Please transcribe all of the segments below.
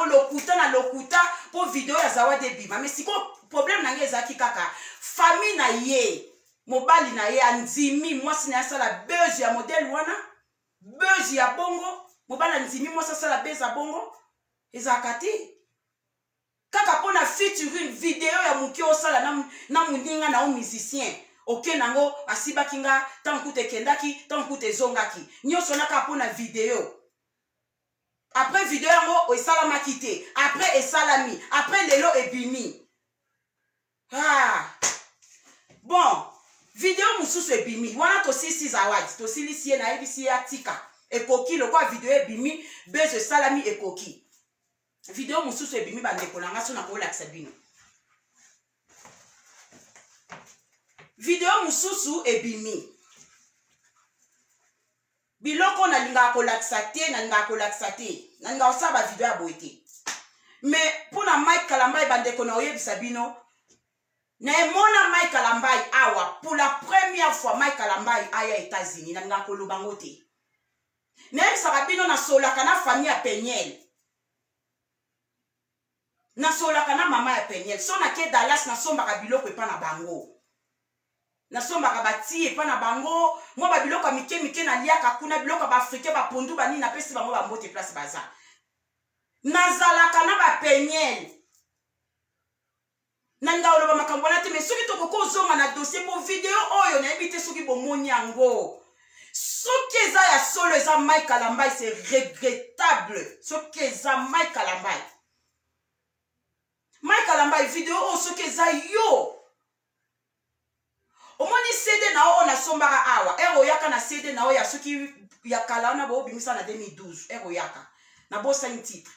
lokuta na lokuta po video ya zawadi bima mais siko problème na ngeza kaka famille na ye mobali na ye anzimi mwasi na sala buzz ya modèle wana buzz ya bongo mobali anzimi mwasi sala buzz ya bongo ezakati kaka pona featuring video ya muki osala na muninga na o musicien ok nango asibaki nga tanku te kendaki tanku te zongaki nyonso naka pona video après video yango esalamaki te après esalami après lelo ebimi bon video mususu ebimi wana tosisi zawadi tosilisi ye na yebisi ye atika ekoki lokwa video ebimi bezo esalami ekoki video mususu ebimi bandeko na nga so na kolakisa bino video mususu ebimi biloko nalingaka kolakisa te nalingaka kolakisa te nalingaka kosala bavideo ya boye te mais mpona Mike Kalambai bandeko na oyebisa bino naemona Mike Kalambai awa pour la première fois Mike Kalambai aya États-Unis nalingaka koloba ngo te nayebisaka bino nasolaka na famille ya Peniel nasolaka na mama ya Peniel so nake Dallas nasombaka biloko epa na bango nasombaka bati epa na bango mwa babiloko mike mike naliaka kuna biloko baafrikain bapondu banini napesi bango bambote place baza nazalaka na bapeniel nanga oloba makambo na te mais soki tokoko ozonga na dossier po video oyo nayebi te soki bomoni yango soki eza ya solo eza Mike Kalambai c'est regrettable soki eza Mike Kalambai Mike Kalambai video oyo soki eza yo omoni CD na o na sombaka awa ero yaka na CD na o ya soki ya kala na bo bimisa na 2012 ero yaka na bo 5 titres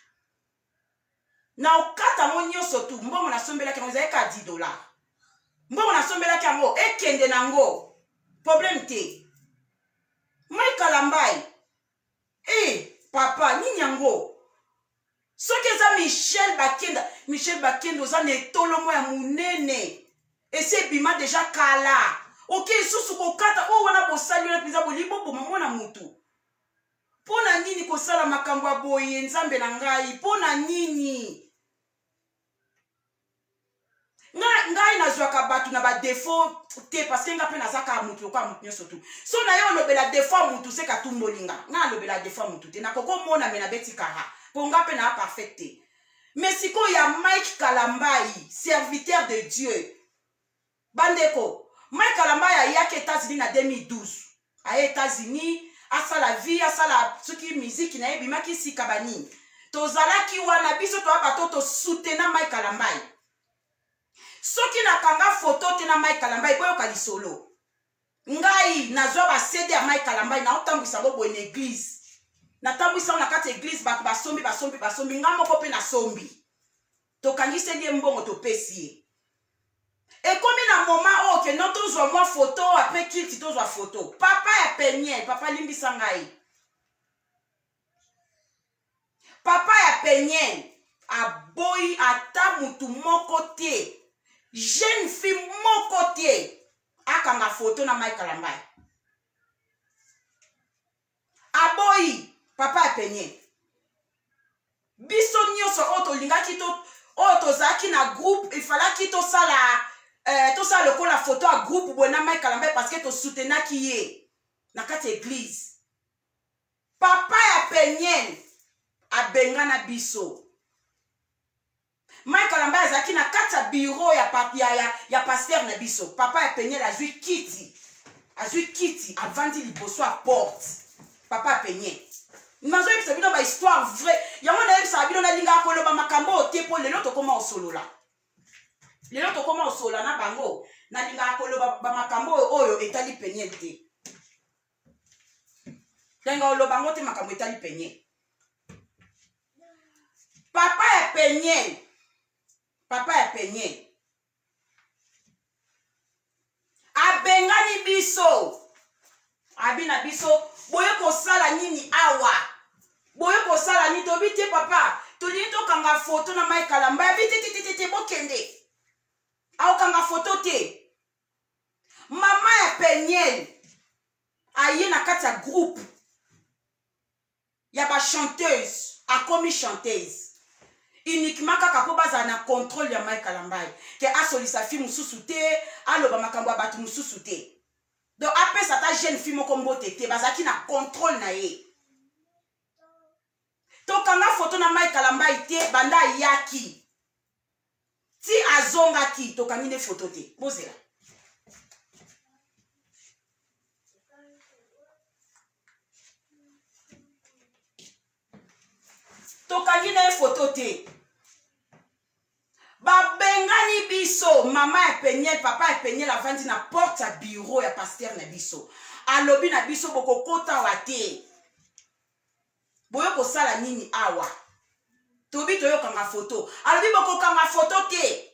na okata mo nyonso tu mbongo na sombela ke mozaika $10 mbongo na sombela ke ngo ekende nango problème te Mike Kalambai papa ni nyango soki eza Michel Bakenda oza na etolomo ya munene ese bima deja kala ok susu kokata o wana bosali na pinza bolibo boma mwana mutu pona nini kosala makambo ya boye nzambe na ngai pona nini ngai nazwaka batu na ba défaut te parce que nga pe nazaka mutu lokwa mutu nyoso tu so na yo lobela défaut mutu se katumbolinga nga lobela défaut mutu te na koko mona mena beti kara po nga pe na parfait te mais siko ya Mike Kalambai serviteur de Dieu bandeko Mike Kalambai ayaki États-Unis na 2012 aye États-Unis asala vie asala soki musique na ebimaki sika bani tozalaki wana biso to abato to soutenir Mike Kalambai soki nakanga photo te na Mike Kalambai boyoka lisolo ngai nazwa ba CD ya Mike Kalambai na otambwisa bo boye na église na tambwisa na kati église bato basombi nga moko pe na sombi tokangise die mbongo topesi ekomi na moment oyo ke no tozwa mwa photo apres kilti tozwa photo papa ya Peniel papa limbisa ngai papa ya Peniel aboyi ata mutu moko te jeune fille moko te akanga photo na Mike Kalambai aboyi papa ya Peniel biso nyonso oyo tolingaki oyo tozalaki na groupe ifalaki tosala lokola photo ya groupe boye na Mike Kalambai parce que tosoutenaki ye na kati église papa ya Peniel abengana biso Mike Kalambai azalaki na kati ya bureau ya pasteur na biso papa ya Peniel azwi kiti avandi liboso ya porte papa ya Peniel nazoyebisa bino bahistoire vrai yango nayebisa bino nalingaka koloba makambo oyo te mpo lelo tokoma osolola na bango nalingaka koloba bamakambo oyo etali Peniel te nalingaka koloba yango te makambo etali Peniel papa ya Peniel abengani biso abina biso boye kosala nini awa boye kosala nini tobi te papa tolingi tokanga photo na Mike Kalambai abi te bokende aokanga photo te mama ya Peniel aye na kati ya groupe ya ba chanteuse akomi chanteuse uniquement kaka po baza na contrôle ya Mike Kalambai ke asolisa fi mususu te aloba makambo ya bato mususu te donc apesa ta jeune fille moko mbote te bazaki na contrôle na ye tokanga foto na Mike Kalambai te banda yaki ti azongaki tokangi ne foto te bozela tokangi ne foto te babengani biso mama ya Peniel papa ya Peniel avandi na porte ya bureau ya pasteur na biso alobi na biso bokokota wa te boyo kosala nini awa tobi toyokanga foto alobi bokokanga foto te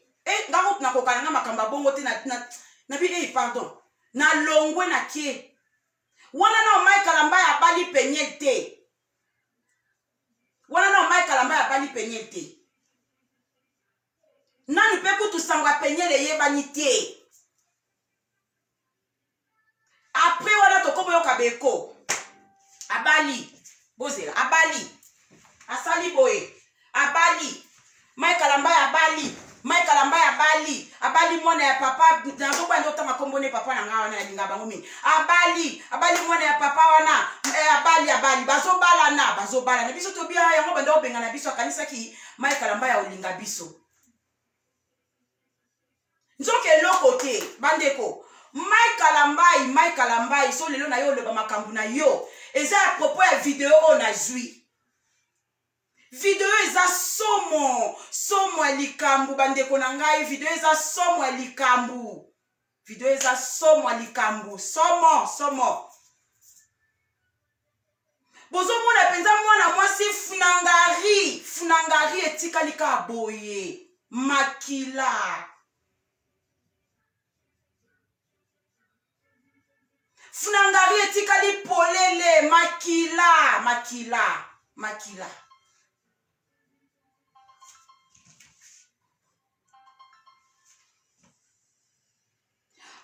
ngango nakokanga makambo bongo te na bi pardon na longwe na kie wana na Mike Kalambai abali Peniel te wana na Mike Kalambai abali Peniel te nanu pe kutu sangwa Peniel eyebani te après wana tokobo yoka beko abali bozela abali asali boye abali Mike Kalambai abali Mike Kalambai abali mwana ya papa nazoba ndo tanga kombone papa na nga wana linga bango mingi abali mwana ya papa wana abali bazobala na biso to bia yango banda obenga na biso kanisa ki Mike Kalambai ya olinga biso nzoke loko te bandeko Mike Kalambai so lelo na yo loba makambu na yo eza a propos ya video on a zui video eza somo ya likambu bandeko na ngai video eza somo ya likambu somo bozomona penza mwana mwasi funangari etikali ka boye makila funangari etikali polele makila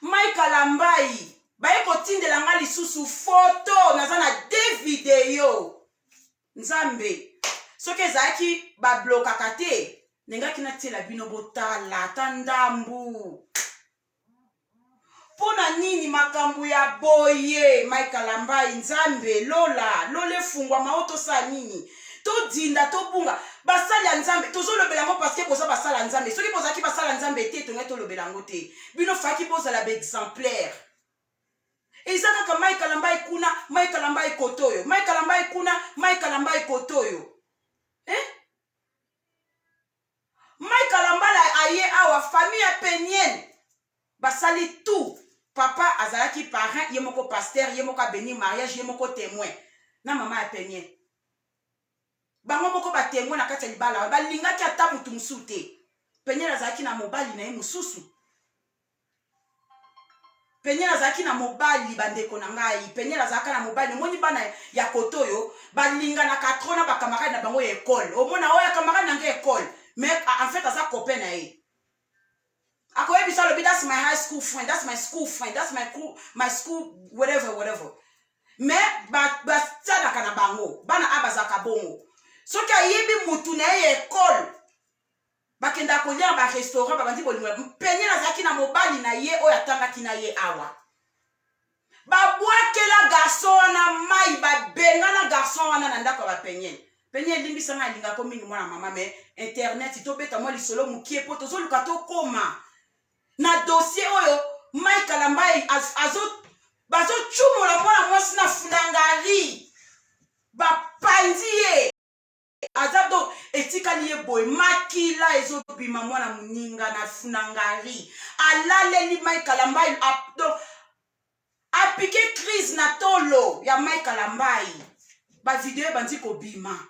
Mike Kalambai baye kotindela nga lisusu foto naza na 2 video nzambe soki ezalaki bablokaka te nengaki natiela bino botala ata ndambu pona nini makambo ya boye Mike Kalambai nzambe lola fungwa maoto sa nini to dinda to bunga basali ya nzambe tozolobela ngo parce que boza basala nzambe soki bozaki basala nzambe te tongai tolobela ngo te bino faki bozala ba exemplaire eza kaka Mike Kalambai kuna Mike Kalambai kotoyo Mike Kalambai kuna Mike Kalambai kotoyo Mike Kalambai aye awa famille ya Peniel basali tout papa azalaki parrain ye moko pasteur ye moko béni mariage ye moko témoin na mama ya Peniel bango moko ba témoin na kati ya libala balingaki ata mutu musu te Peniel azalaki na mobali na ye mususu Peniel azalaki na mobali bandeko na ngai Peniel azalaka na mobali moni bana ya kotoyo balinga na katrona ba camarade na bango ya école omona oya camarade na ngai école mais en fait aza copain na ye akoyebisa lobi that's my high school friend that's my school friend that's my school whatever mais batianaka na bango bana abazaka bongo soki ayebi mutu na ye école bakenda kolia ba restaurant babandi bolingo Peniel azalaki na mobali na ye oyo atangaki na ye awa babwakela garçon wana mai babengana garçon wana na ndako ba Peniel limbisanga alingako mingi mwana mama mais internet tobeta mwa lisolo mukie po tozoluka tokoma na dossier oyo Mike Kalambai bazochumula mwana mwasi na funangari bapandi ye azado etikali ye boye makila ezobima mwana muninga na funangari alaleli Mike Kalambai apike crise na tolo ya Mike Kalambai bavideo bandi kobima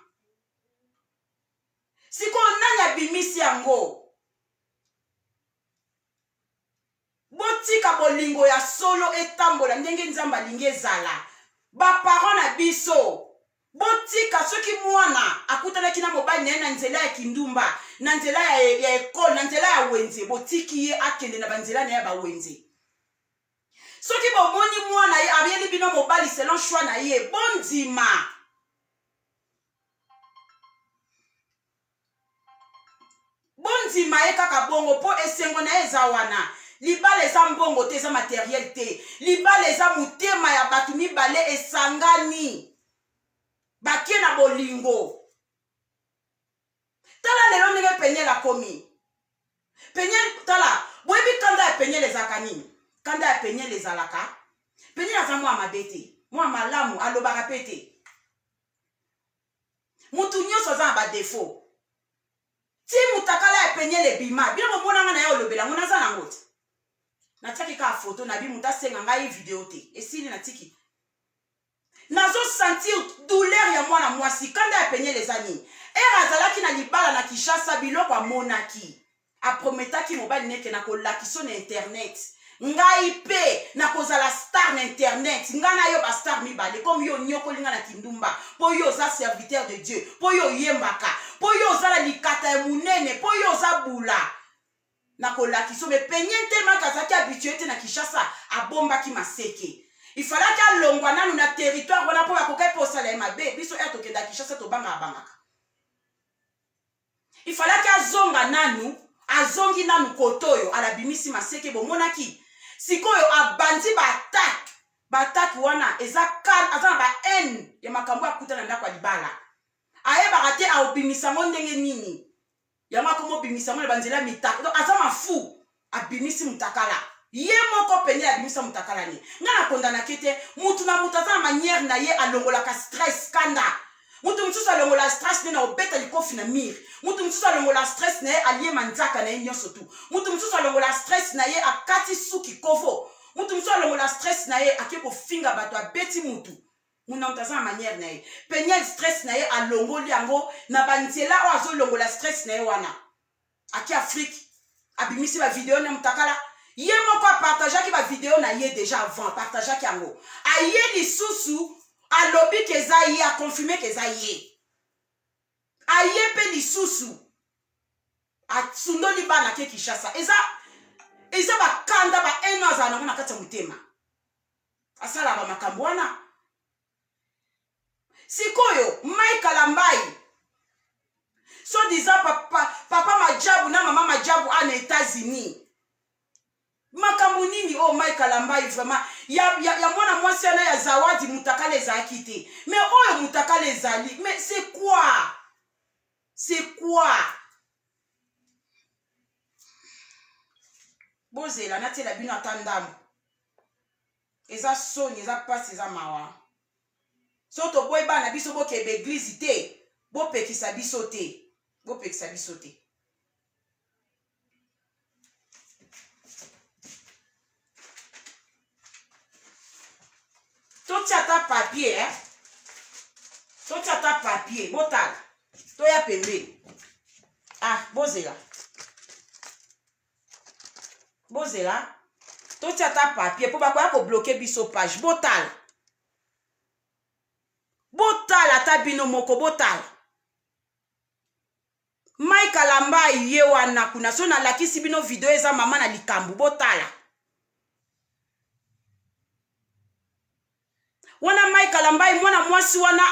siko nani abimisi yango botika bolingo ya solo etambola ndenge nzamba lingi ezala baparent na biso botika soki mwana akutanaki na mobali naye na nzela ya kindumba na nzela ya ekole na nzela ya wenze botiki ye akende na banzela na ye bawenze soki bomoni mwana ye abiyeli bino mobali selon choix na ye bondima ndima ye kaka bongo po esengo na ye eza wana. Libala eza mbongo te eza matériel te. Libala eza motema ya bato mibale esangani. Bakie na bolingo. Tala lelo ndenge Peniel akomi. Peniel tala, boyebi kanda ya Peniel ezalaka nini? Kanda ya Peniel ezalaka. Peniel aza mwa mabe te. Mwa malamu alobaka pe te. Mutu nyonso aza na ba défaut. Ti mutakala ya Peniel ebima, bino bomona nga na ye olobela ngona aza nango te. Natiki ka photo na bi muta senga ngai video te. Esili natiki. Nazo sentir douleur ya mwana mwasi kanda ya Peniel ezani. Era azalaki na libala na Kinshasa biloko amonaki. Aprometaki mobali neke na kolakiso na internet. Ngai pe na kozala star na internet. Nga na yo ba star mibale comme yo nyoko linga na kindumba. Po yo za serviteur de Dieu. Po yo yembaka. Po yo za la likata ya munene. Po yo za bula. Na kolakiso me Peniel tellement kazaki habitué te na Kinshasa abombaki maseke. Il fallait qu'à longwana nous na territoire wana po ya kokai po sala mabe biso eto kenda Kinshasa to banga abangaka. Il fallait qu'à zonga nanu azongi nanu kotoyo alabimisi maseke bomonaki. Sikoyo abandi batak wana eza kan azana ba en ya makambo akuta na ndako libala. Aye barate a obimisa ndenge nini. Ya makomo bimisa mo banzela mitaka. Donc azama fu abimisi mutakala. Ye moko Peniel abimisa mutakala ni. Ngana kondana kete mutu na mutaza manière na ye alongola ka stress kanda. Mutu msusu alongola stress na obeta likofi na mir. Mutu msusu alongola stress na ye alie manzaka na ye nyonso tu. Mutu msusu alongola stress na ye akati suki kovo. Mutu msusu alongola stress na ye akeko finga bato abeti mutu. Muna mutaza manière na ye. Peniel stress na ye alongoli yango na banzela o azo longola stress na ye wana. Aki Afrique abimisi ba video na mutakala. Ye moko partageaki ba video na ye déjà avant partageaki yango. Aye lisusu alobi keza ye a confirmé keza ye. Aye pe lisusu a tsundoli bana ke Kinshasa. Eza ba kanda ba eno azana na kati mutema. Asala ba makambo wana. Sikoyo Mike Alambai. So disant papa Majabu na mama Majabu en États-Unis. Makambo nini oh Mike Alambai vraiment ya mwana mwasi na ya zawadi mutakale za kite. Mais oyo mutakale zali mais c'est quoi? C'est quoi? Bozela natela bino atandamu. Eza soni eza pasi eza mawa. Soto boy bana biso bo kebe église te. Bo pekisa biso te. Bo pekisa biso te. Totiata papier, hein? Totiata papier, botal. Toya pembe. Ah, bozela. Bozela. Totiata papier. Pour bakoya ko bloquer biso page. Botal. Botal ata bino moko botal. Mike Alambai ye wana kuna so na lakisi bino video eza mama na likambu botala. Wana Mike Alambai mwana mwasi wana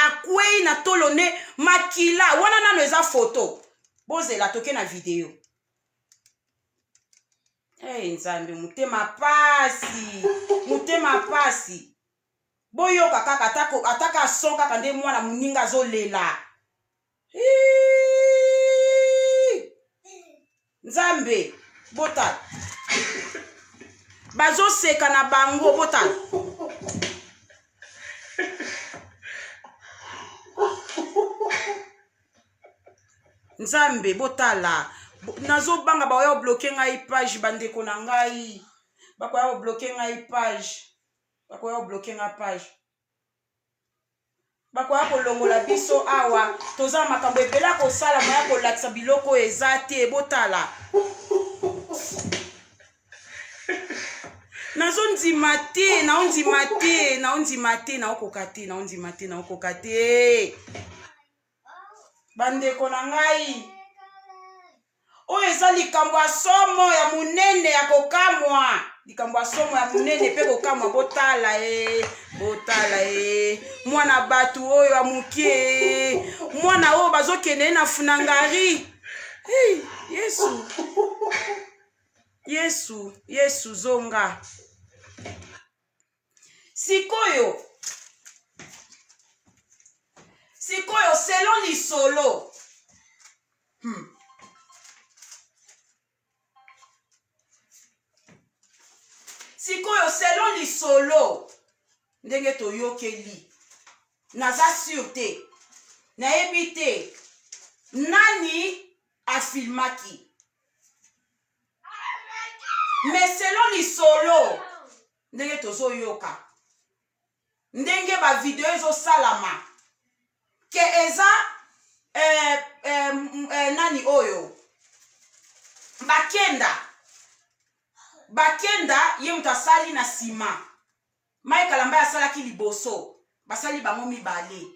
akwei na tolone makila wana nano eza photo. Bozela toke na video. Nzambe mutema pasi. Boyo kaka ataka songa kande mwana muninga zolela. Nzambe botal. Bazo seka na bango botal. Nzambe botala. Nazo banga ba yo bloquer ngai page bandeko na ngai. Bako yo bloquer ngai page. Bako yo bloquer ngai page. Bako yo kolongola biso awa. Toza makambo ebela ko sala moya ko latsa biloko ezate botala. Nazo ndimate, na okokate. Bandeko na ngai. O eza likambo asomo ya munene ya kokamwa. Likambo asomo ya munene pe kokamwa botala mwana batu oyo amukie. Mwana o bazokende na funangari. Hey, Yesu zonga. Sikoyo selon lisolo. Sikoyo selon lisolo. Ndenge toyokeli. Naza sûreté. Nayebi te. Nani afilmaki. Mais selon lisolo. Ndenge tozoyoka. Ndenge ba video ezo salama. Ke eza nani oyo. Bakenda ye mutu asali na sima. Mai Kalamba asalaki liboso. Basali bango mibale.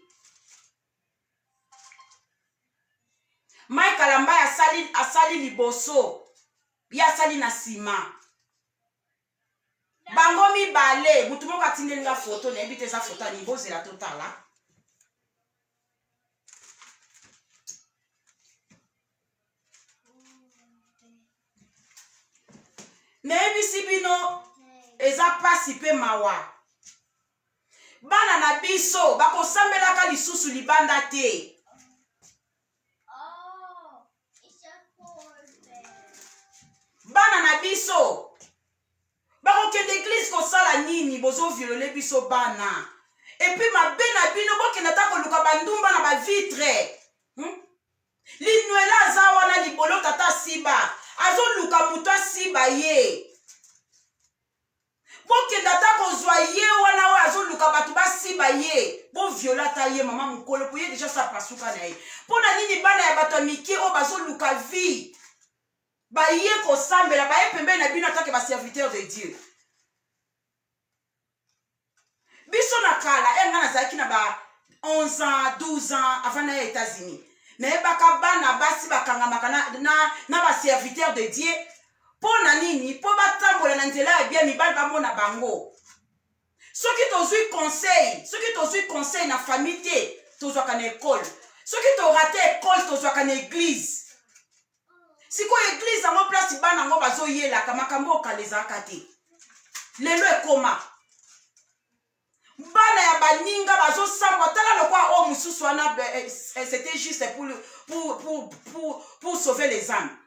Mai Kalamba asali liboso. Ye asali na sima. Bango mibale. Mutu moko atindeli nga foto. Na ebite eza foto ani bozela totala. Na ebisi bino eza pasi pe mawa. Bana na biso bakosambelaka lisusu libanda te. Bana na biso bakokende église kosala nini bozo violele biso bana. Et puis mabe na bino bokenda ta koluka bandumba na ba vitre. Linuela aza wana libolo tata siba. Azoluka mutu asiba ye. Bokenda ta kozwa ye wana wa azoluka batu basiba ye. Bo violata ye mama mukolo po ye déjà sa pasuka na ye. Pona nini bana ya bato mike o bazoluka vie. Ba ye ko sambela ba ye pembe na bino atake ba serviteur de Dieu. Biso na kala enga na zaki na ba 11 ans, 12 ans avant na États-Unis. Na ebaka bana basi bakangamaka na ba serviteur de Dieu. Pona nini po batambola na nzela ya bien mibali bamona bango. Soki tozui conseil na famille te tozwaka na école. Soki to raté école tozwaka na église. Siko église ango place bana ngo bazoyelaka makambo okalezaka te. Lelo ekoma. Bana ya baninga bazosambwa tala lokwa o mususu wana c'était juste pour sauver les âmes.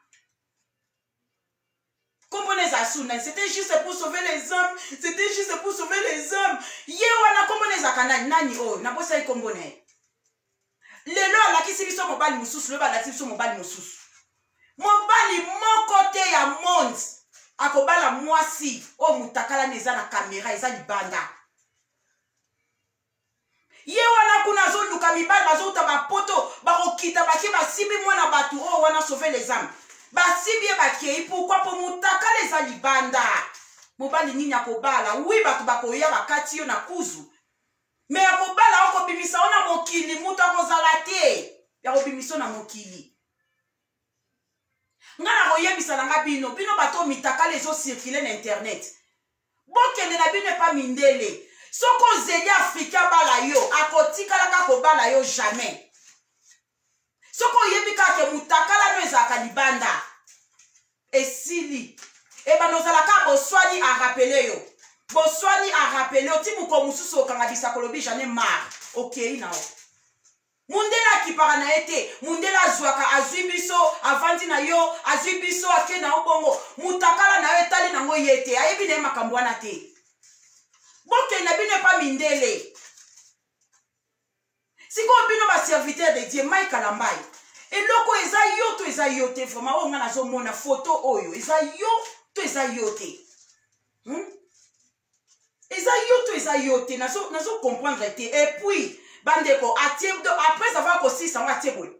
Comprenez ça souna, c'était juste pour sauver les âmes, c'était juste pour sauver les âmes. Ye wana comprenez ça kana nani o na bosa I comprenez. Lelo la kisi biso mobali mususu lo ba la biso mobali mususu. Mobali moko te ya monde akobala mwasi o mutakala neza na caméra eza libanda. Ye wana kuna zoluka mibali bazouta bapoto bakokita bake basibi mwana batu o wana sauver les âmes. Basibi e bakei pourquoi pour mutakala eza libanda. Mobali nini akobala oui batu bakoya bakati yo na kuzu. Mais akobala okobimisa ona mokili mutu akozala te. Ya kobimisa na mokili. Ngana koyebisa nanga bino bato mitakala ezo circuler na internet. Bokende na bino pa mindele. Soko zeli Afrika bala yo, akotikala kako bala yo jamais. Soko yebika ke mutakala no ezaka libanda. Esili. Eba nozalaka boswani a rappeler yo. Boswani a rappeler yo. Tibuko mususu okanga bisakolobi j'en ai marre. Ok, nao. Mundela kipara na ete. Mundela zwaka azubiso avandi na yo. Azubiso ake na obongo. Mutakala na yo etali nango yete. Ayebi ne makambo wana te. Boke na bino pa mindele. Siko bino ba serviteur de Dieu Mai Kalambai. Eloko eza yo to eza yo te vraiment o ngana zo mona photo oyo eza yo to eza yo te. Eza yo to eza yo te nazo comprendre te et puis bandeko atiebdo après avoir kosi ça va tiebol.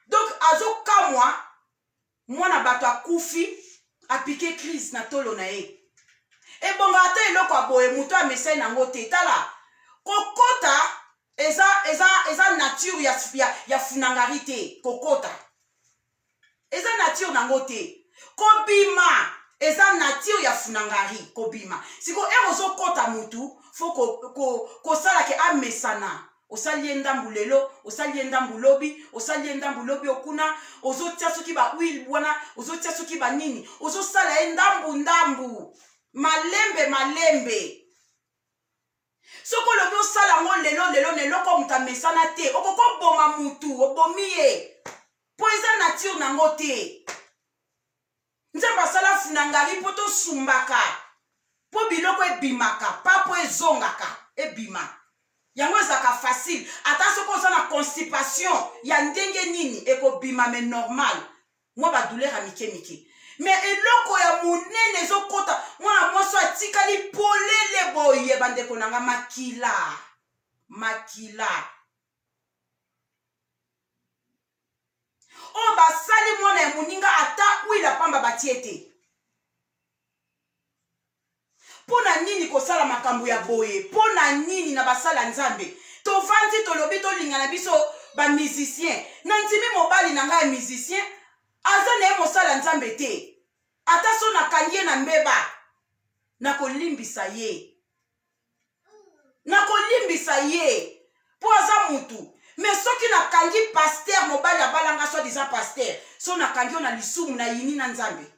Donc azo kamwa mwana bato akufi apike crise na tolo na e. E bonga ate eloko aboye mutu a mesai nango te tala kokota eza nature ya funangari te kokota eza nature nango te kobima eza nature ya funangari kobima siko ozo kota mutu fo ko sala ke amesana osali ndambu lelo, osali ndambu lobi, osali ndambu lobi okuna, ozotia soki ba huile bwana, ozotia soki ba nini, ozosala ndambu. Malembe. Soko lobi osala ngo lelo ko muta mesana te, okoko boma mutu, obomi ye. Po eza nature nango te. Nzamba sala funangari poto sumbaka. Po biloko ebimaka, pa po ezongaka, ebima. Yango ezaka facile. Ata soko oza na constipation, ya ndenge nini, eko bima me normal. Mwa ba douleur a mike. Mais eloko ya monene ezokota, mwana mwaso atikali polele boye bandeko nanga makila. O basali mwana ya moninga ata wila pamba batiete. Pona nini kosala makambo ya boye? Pona nini na basala nzambe? Tovanzi tolobi tolinga na biso ba musicien. Na ntimi mobali nanga ya musicien, aza na mosala nzambe te. Ata so na kangie na mbeba. Na kolimbisa ye. Po aza mutu. Mais soki na kangi pasteur mobali abalanga so disa pasteur. So na kangi na lisumu na yini na nzambe.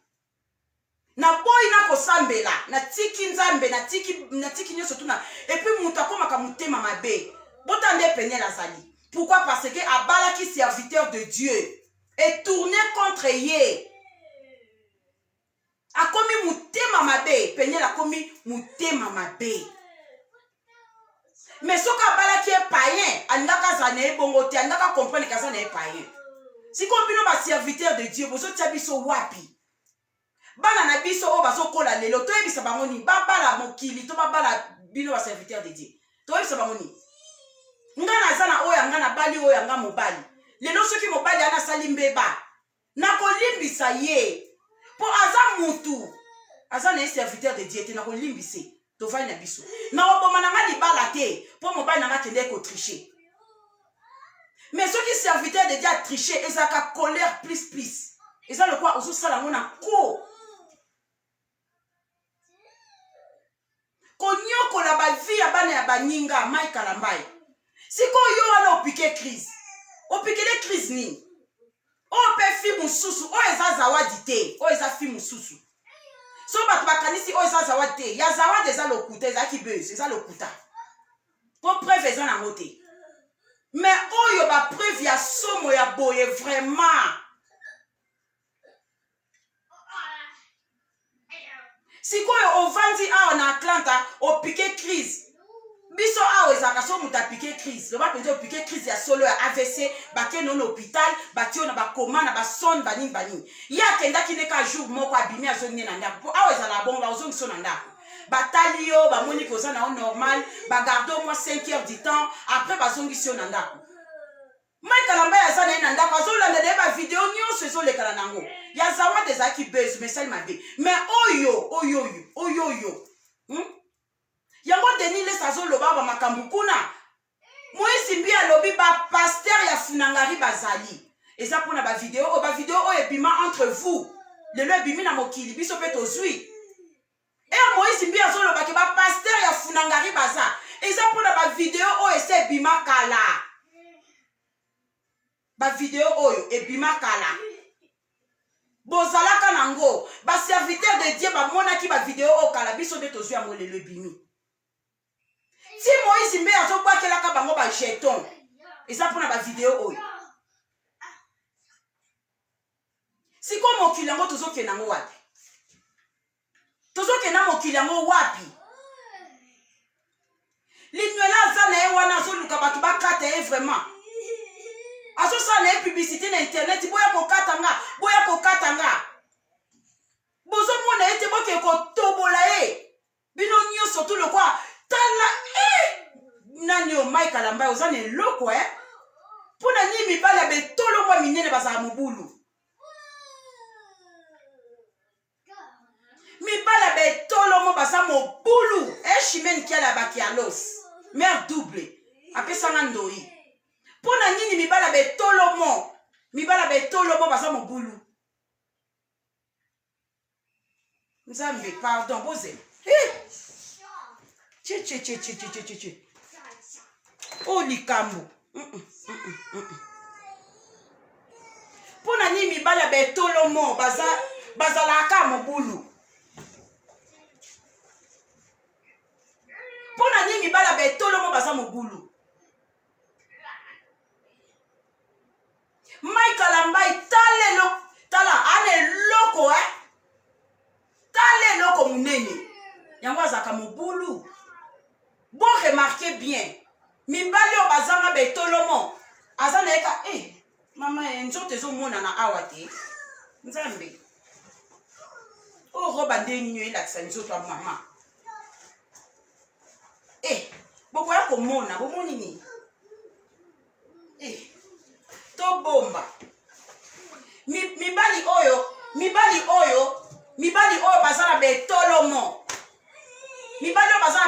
Na boy na kosambela. Na tiki nzambe. Na tiki nyo surtout na. Et puis mutu akomaka mutema mabe. Botande penye la zali. Pourquoi? Parce que abalaki serviteur de Dieu. Et tourné contre ye. Akomi mutema mabe. Penye la komi mutema mabe. Mais ce que balaki est païen, andaka zane bongo te, andaka comprendre que ça n'est païen. Si kombino ba serviteur de Dieu, bozo tiabiso wapi. Bana na biso o bazo kola lelo, to ebisa bango ni babala mokili, to babala bino ba serviteur de Dieu. To ebisa bango ni. Ngana zana oya ngana bali oya nga mobali. Lelo soki mobali ana sali mbeba. Na kolimbisa ye. Po aza mutu. Aza na serviteur de Dieu te na kolimbise. Tovai na biso. Na oboma na nga libala te. Po mobali na nga kende ko tricher. Mais ceux qui serviteur de Dieu a triché, ils ont ka colère plus. Ils ont le quoi? Ils ont ça la mona ko. Konyoko la ba vie ya bana ya baninga mai kalambai. Siko yo ana opike crise. Opike les crise ni. O pe fi mususu, o eza zawadi te. O eza fi mususu. So bat bakanisi o eza zawadi te. Ya zawadi eza lokuta, eza ki beuse, eza lokuta. Po preuve eza na mote. Mais oyo ba preuve ya somo ya boye vraiment. Sikoyo ovandi awa na Atlanta o piqué crise. Biso awa ezaka so muta piqué crise. Loba penzo piqué crise ya solo ya AVC, bake non hôpital, batio na ba coma na ba son bani. Ya kenda kineka jour moko abimi azongi na ndako. Po awa ezala bon ba ozongi so na ndako. Batali yo ba moni koza na normal, ba garde au moins 5 heures du temps, après ba zongi so na ndako. Mai kalamba ya zana na ndako azolanda de ba video nyonso ezolekala nango. Ya zawa des aki buzz mais sali mabe. Mais oyo. Yango deni les azoloba ba makambu kuna. Moïse mbia lobi ba pasteur ya funangari bazali. Eza pona ba video o ebima entre vous. Le ebimi na mokili biso pe tozui. Et Moïse mbia azoloba ke ba pasteur ya funangari baza. Eza pona ba video o ese ebima kala. Ba video oyo ebima kala. Bozalaka nango ba serviteur de Dieu ba monaki ba video o kala biso be tozui yango lelo ebimi. Si Moïse mbe azobakelaka bango ba jeton. Eza pona ba video oyo. Si ko mokili yango tozoke nango wapi? Tozoke na mokili yango wapi? Linwela za na wana azoluka batu bakata ye vraiment. Azo sa na publicité na internet boya ko katanga. Bozo mona ete boke ko tobola e. Bino nyonso tout le quoi tala nani o mai kalamba ozane loko pona ni mibala betolo mwa minene bazala mobulu. Mibala betolo mo baza mobulu chimene kiala bakialos mère double apesanga ndoi. Pona nini mibala betolo mo baza mobulu. Nzambe pardon boze. Che. o likambo pona ni mibala betolomo bazalaka mobulu pona ni mibala betolomo baza mobulu Michael Ambai tala ane loko tale loko munene yango azaka mobulu bon remarquez bien mibali o bazanga betolomo azana eka mama nzoto ezomona na awa te nzambe o roba ndeni nyo elakisa nzoto ya mama bokoya komona bomoni nini to bomba mibali oyo bazana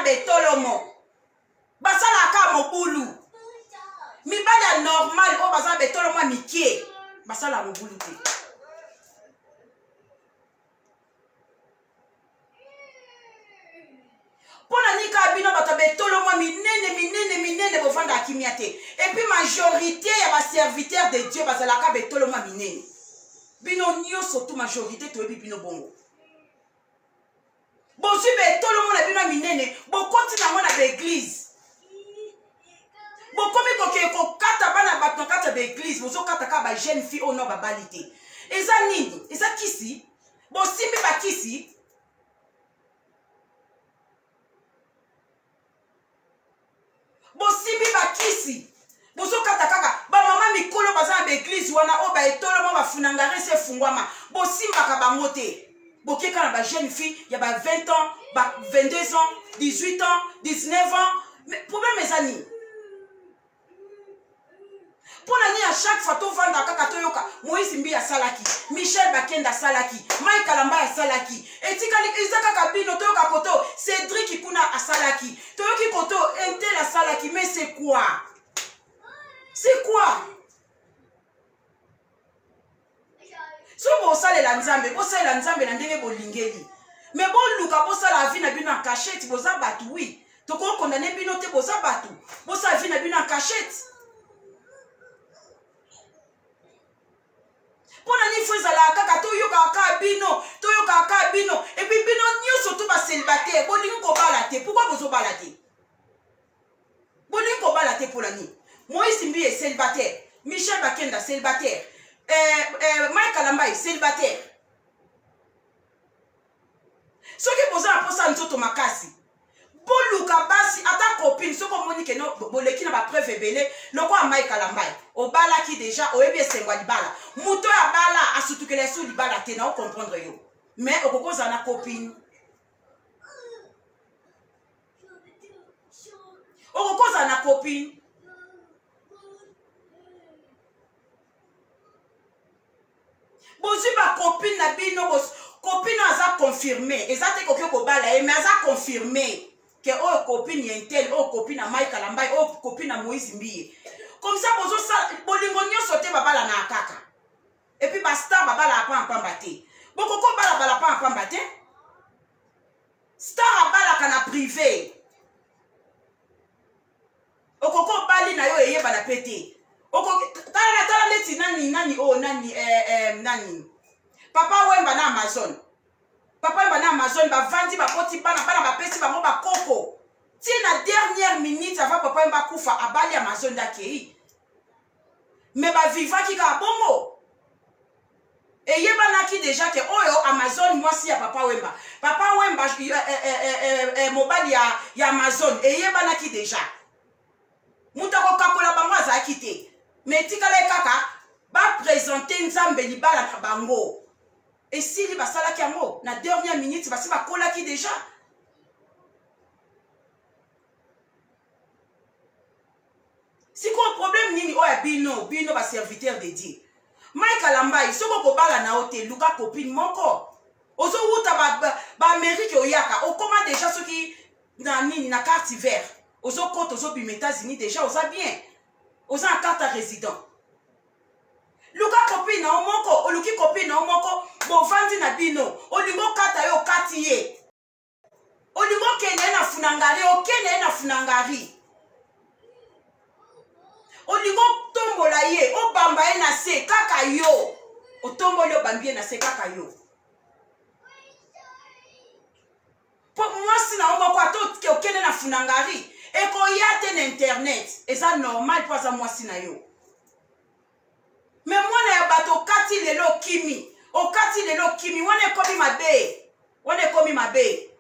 betolomo basalaka mobulu mibali ya normal oyo bazana betolomo mikie basala mobulu te pona nika bino bato betolomo minene bovanda kimia te et puis majorité ya baserviteur de Dieu bazalaka betolomo minene bino nyonso tu majorité toyebi bino bongo bozwi betolomo na bino minene bokoti nango na baeglise bokomi kokee kokata bana bato na kati ya baeglise bozokata kaka bajeune fille oyo no babali te eza nini eza kisi bosimbi bakisi bosimbi bakisi bozokata kaka bamama mikolo baza na baeglise wana oyo baetolomo bafunangare se efungwama bosimbaka bango te bokeka na bajeune fille ya ba 20 ans ba 22 ans 18 ans 19 ans mais problème eza nini mpona nini à chaque fois tovanda kaka toyoka Moïse Mbi asalaki Michel Bakenda asalaki Mike Kalamba asalaki etikali eza kaka bino toyoka koto Cédric kuna asalaki toyoki koto Intel asalaki mais c'est quoi so bosalela nzambe na ndenge bolingeli mais boluka bosala vie na bino en cachette boza batu oui tokokondane bino te boza batu bosala vie na bino en cachette pona ni fo ezalaka kaka toyokaka bino epi bino nyonso to baselibataire bolingi kobala te pourquoi bozobala te bolingi kobala te mpola nini Moïse Mbi est célibataire Michel Bakenda célibataire Mike Kalamba célibataire soki boza na posa nzoto makasi boluka basi ata copine soko omoni ke boleki na bapreuve ebele lokola Mike Kalamba obalaki deja oyebi esengo ya libala moto ya bala asutukela esu libala te na ocomprendre yo mais okokozala na copine okokozala na copine bozwi bacopine na bino copine aza confirmé eza te koki kobala ye mais aza confirmé ke oyo copine ya intel oyo copine ya Mike Kalamba oyo copine ya Moïse Mbi comme ça bolingo nyonso te babala na kaka et puis bastar babala apamba te bokoko bala apamba te star abalaka na privé okoko bali na yo eyeba na pete tala neti nani papa Wemba na Amazon bavandi bakoti bana bapesi bango bakoko ti na dernière minute avant papa Wemba kufa abali Amazon dakei mais bavivaki kaka bongo eyebanaki deja ke oyo Amazon mwasi ya papa Wemba mobali ya Amazon eyebanaki deja mutu akokakola bango azalaki te mais tikala kaka baprésente nzambe libala na bango esili basalaki yango na dernière minute basi bakolaki deja sikoyo problème nini oyo bino baserviteur de Dieu Mike Kalamba soko kobala na yo te luka copine moko ozowuta baamérique oyaka okoma deja soki na nini na carte vert ozokota ozobima États-Unis deja oza bien oza na carte résident luka copine na yo moko oluki copine na yo moko bovandi na bino olingo kata yo okati ye olingo okende ye na funangari okende ye na funangari olingo tombola ye obamba ye na se kaka yo otomboli obambi ye na se kaka yo po mwasi na omoko atoke okende na funangari ekoya te na internet eza normal po aza mwasi na yo me mwana ya bato okati lelo kimi wana ekomi mabe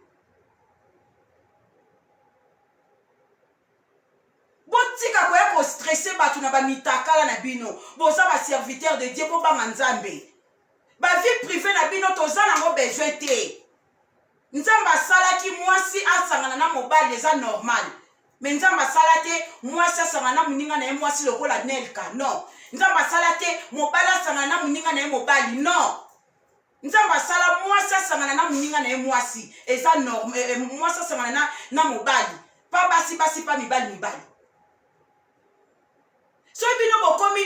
botika koya kostresse bato na bamitakala na bino boza baserviteur de Dieu bobanga nzambe bavie privé na bino toza nango besoin te nzambe asalaki mwasi asangana na mobali eza normal me nzambe asala te mwasi asangana na moninga na ye mwasi lokola Nelka non nzambe asala te mobali asangana na moninga na ye mobali non nzambe asala mwasi asangana na moninga na ye mwasi eza normal mwasi asangana na mobali pa basi pa mibali so bino bokomi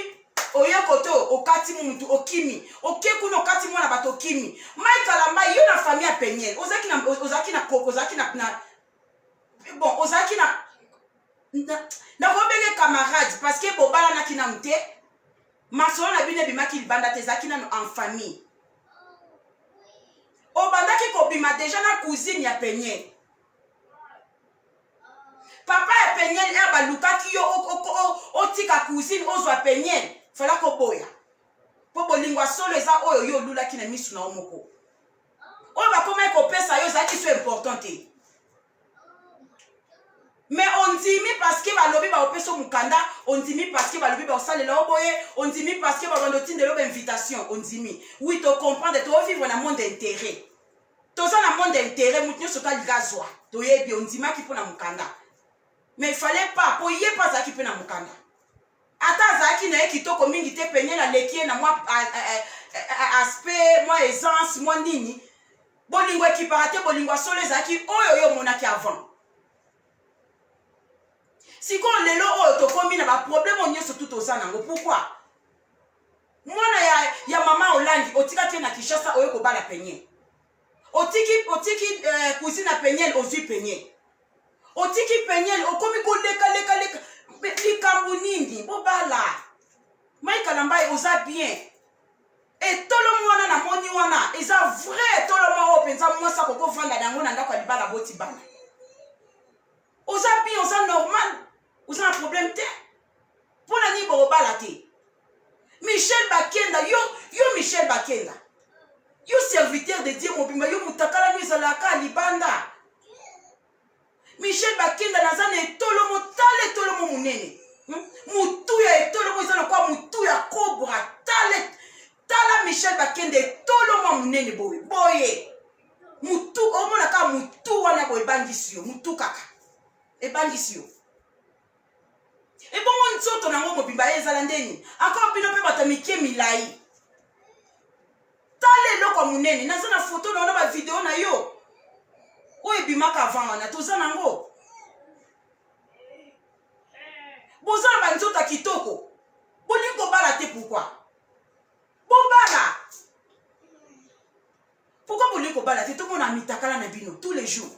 oye koto okati muntu okimi okekuna okati mwana bato okimi maikalamba yo na famille ya Peniel ozaki na koko ozaki na bon ozaki na kobenge camarade parce que bobala na kina mute masolo na bino ebimaki libanda te ezaki nano en famille obandaki kobima deja na cousine ya Peniel papa ya Peniel balukaki yo otika cousine ozwa Peniel fala koboya po bolingwa solo eza oyo yo olulaki na misu na omoko oyo bakomaki kopesa yo ezalaki so important te mais ondimi parce que balobi baopesa mukanda ondimi parce que balobi baosalela oboye ondimi parce que babando tindelo invitation ondimi oui to comprendre to vivre na monde intérêt toza na monde intérêt mutu nyonso talikazwa toyebi ondimaki mpo na mukanda mais il fallait pas pour y pas zaki pe na mukanda ata zaki na kitoko mingi te Peniel na leki na moi aspect moi essence moi nini bolingo ekiparate bolingo solo zaki oyo yo monaki avant siko lelo oyo tokomi na ba problème nyonso tout ozana ngo pourquoi mwana ya mama Olandi otikaki na Kinshasa oyo ko bala Peniel otiki cousine na Peniel ozui Peniel otiki Peniel okomi ko leka likambu nini bobala maikalamba oza bien etolo mwana na moni wana eza vrai etolo mwa openza mwasa koko vanda nango na ndako libala boti bana oza bien oza normal oza un problème te pona ni bobala te Michel Bakenda yo Michel Bakenda yo serviteur de Dieu mobimba yo mutakala mizalaka libanda Michel Bakenda nazana etolomo tale etolomo munene mutu ya etolomo ezana kwa mutu ya cobra tala Michel Bakenda etolomo munene boye mutu omona ka mutu wana boye bangisi yo mutu kaka ebangisi yo ebongo nzoto nango mobimba ezala ndeni akwa bino pe batamike milai tale eloko munene nazana photo na ba video na yo oye bimaka avant wana toza nango bozala banzota kitoko bolingo bala te pourquoi bolingo bala te to mona mitakala na bino tous les jours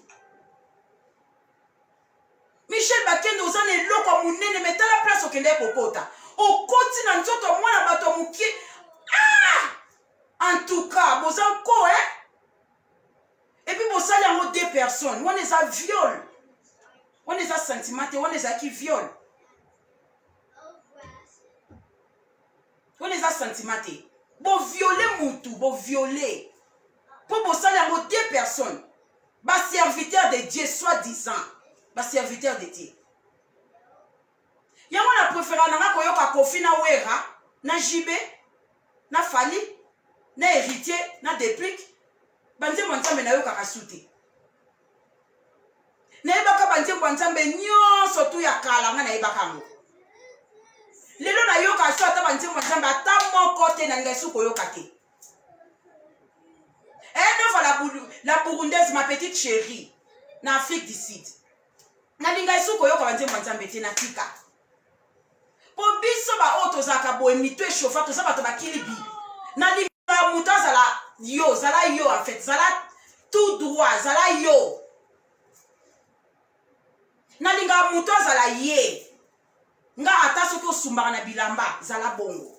Michel Bakenda ozana eloko munene metala place okende kokota okoti na nzoto mwana bato mukie en tout cas bozan ko et puis bosali yango deux personnes wana eza viol wana eza sentiment te wana ezalaki viol wana eza sentiment te boviole mutu boviole po bosali yango deux personnes baserviteur de Dieu soi-disant baserviteur de Dieu yango na préféra nanga koyoka Kofi na Wera na Jibe na Fali na héritier na Déplique banzembo nzambe na yo kaka sute nayebaka banzembo nzambe nyonso tu ya kala nga nayebaka yango lelo nayoka so ata banzembo nzambe ata moko te na ngai su koyoka te la burundaise ma petite chérie na Afrique du Sud nalinga su koyoka banzembo nzambe te na tika po biso ba oyo tozalaka boye mito eshofa toza bato bakilibi nalinga mutu azala yo zala yo en fait zala tout droit zala yo nalinga mutu azala ye nga ata soki osumbaka na bilamba zala bongo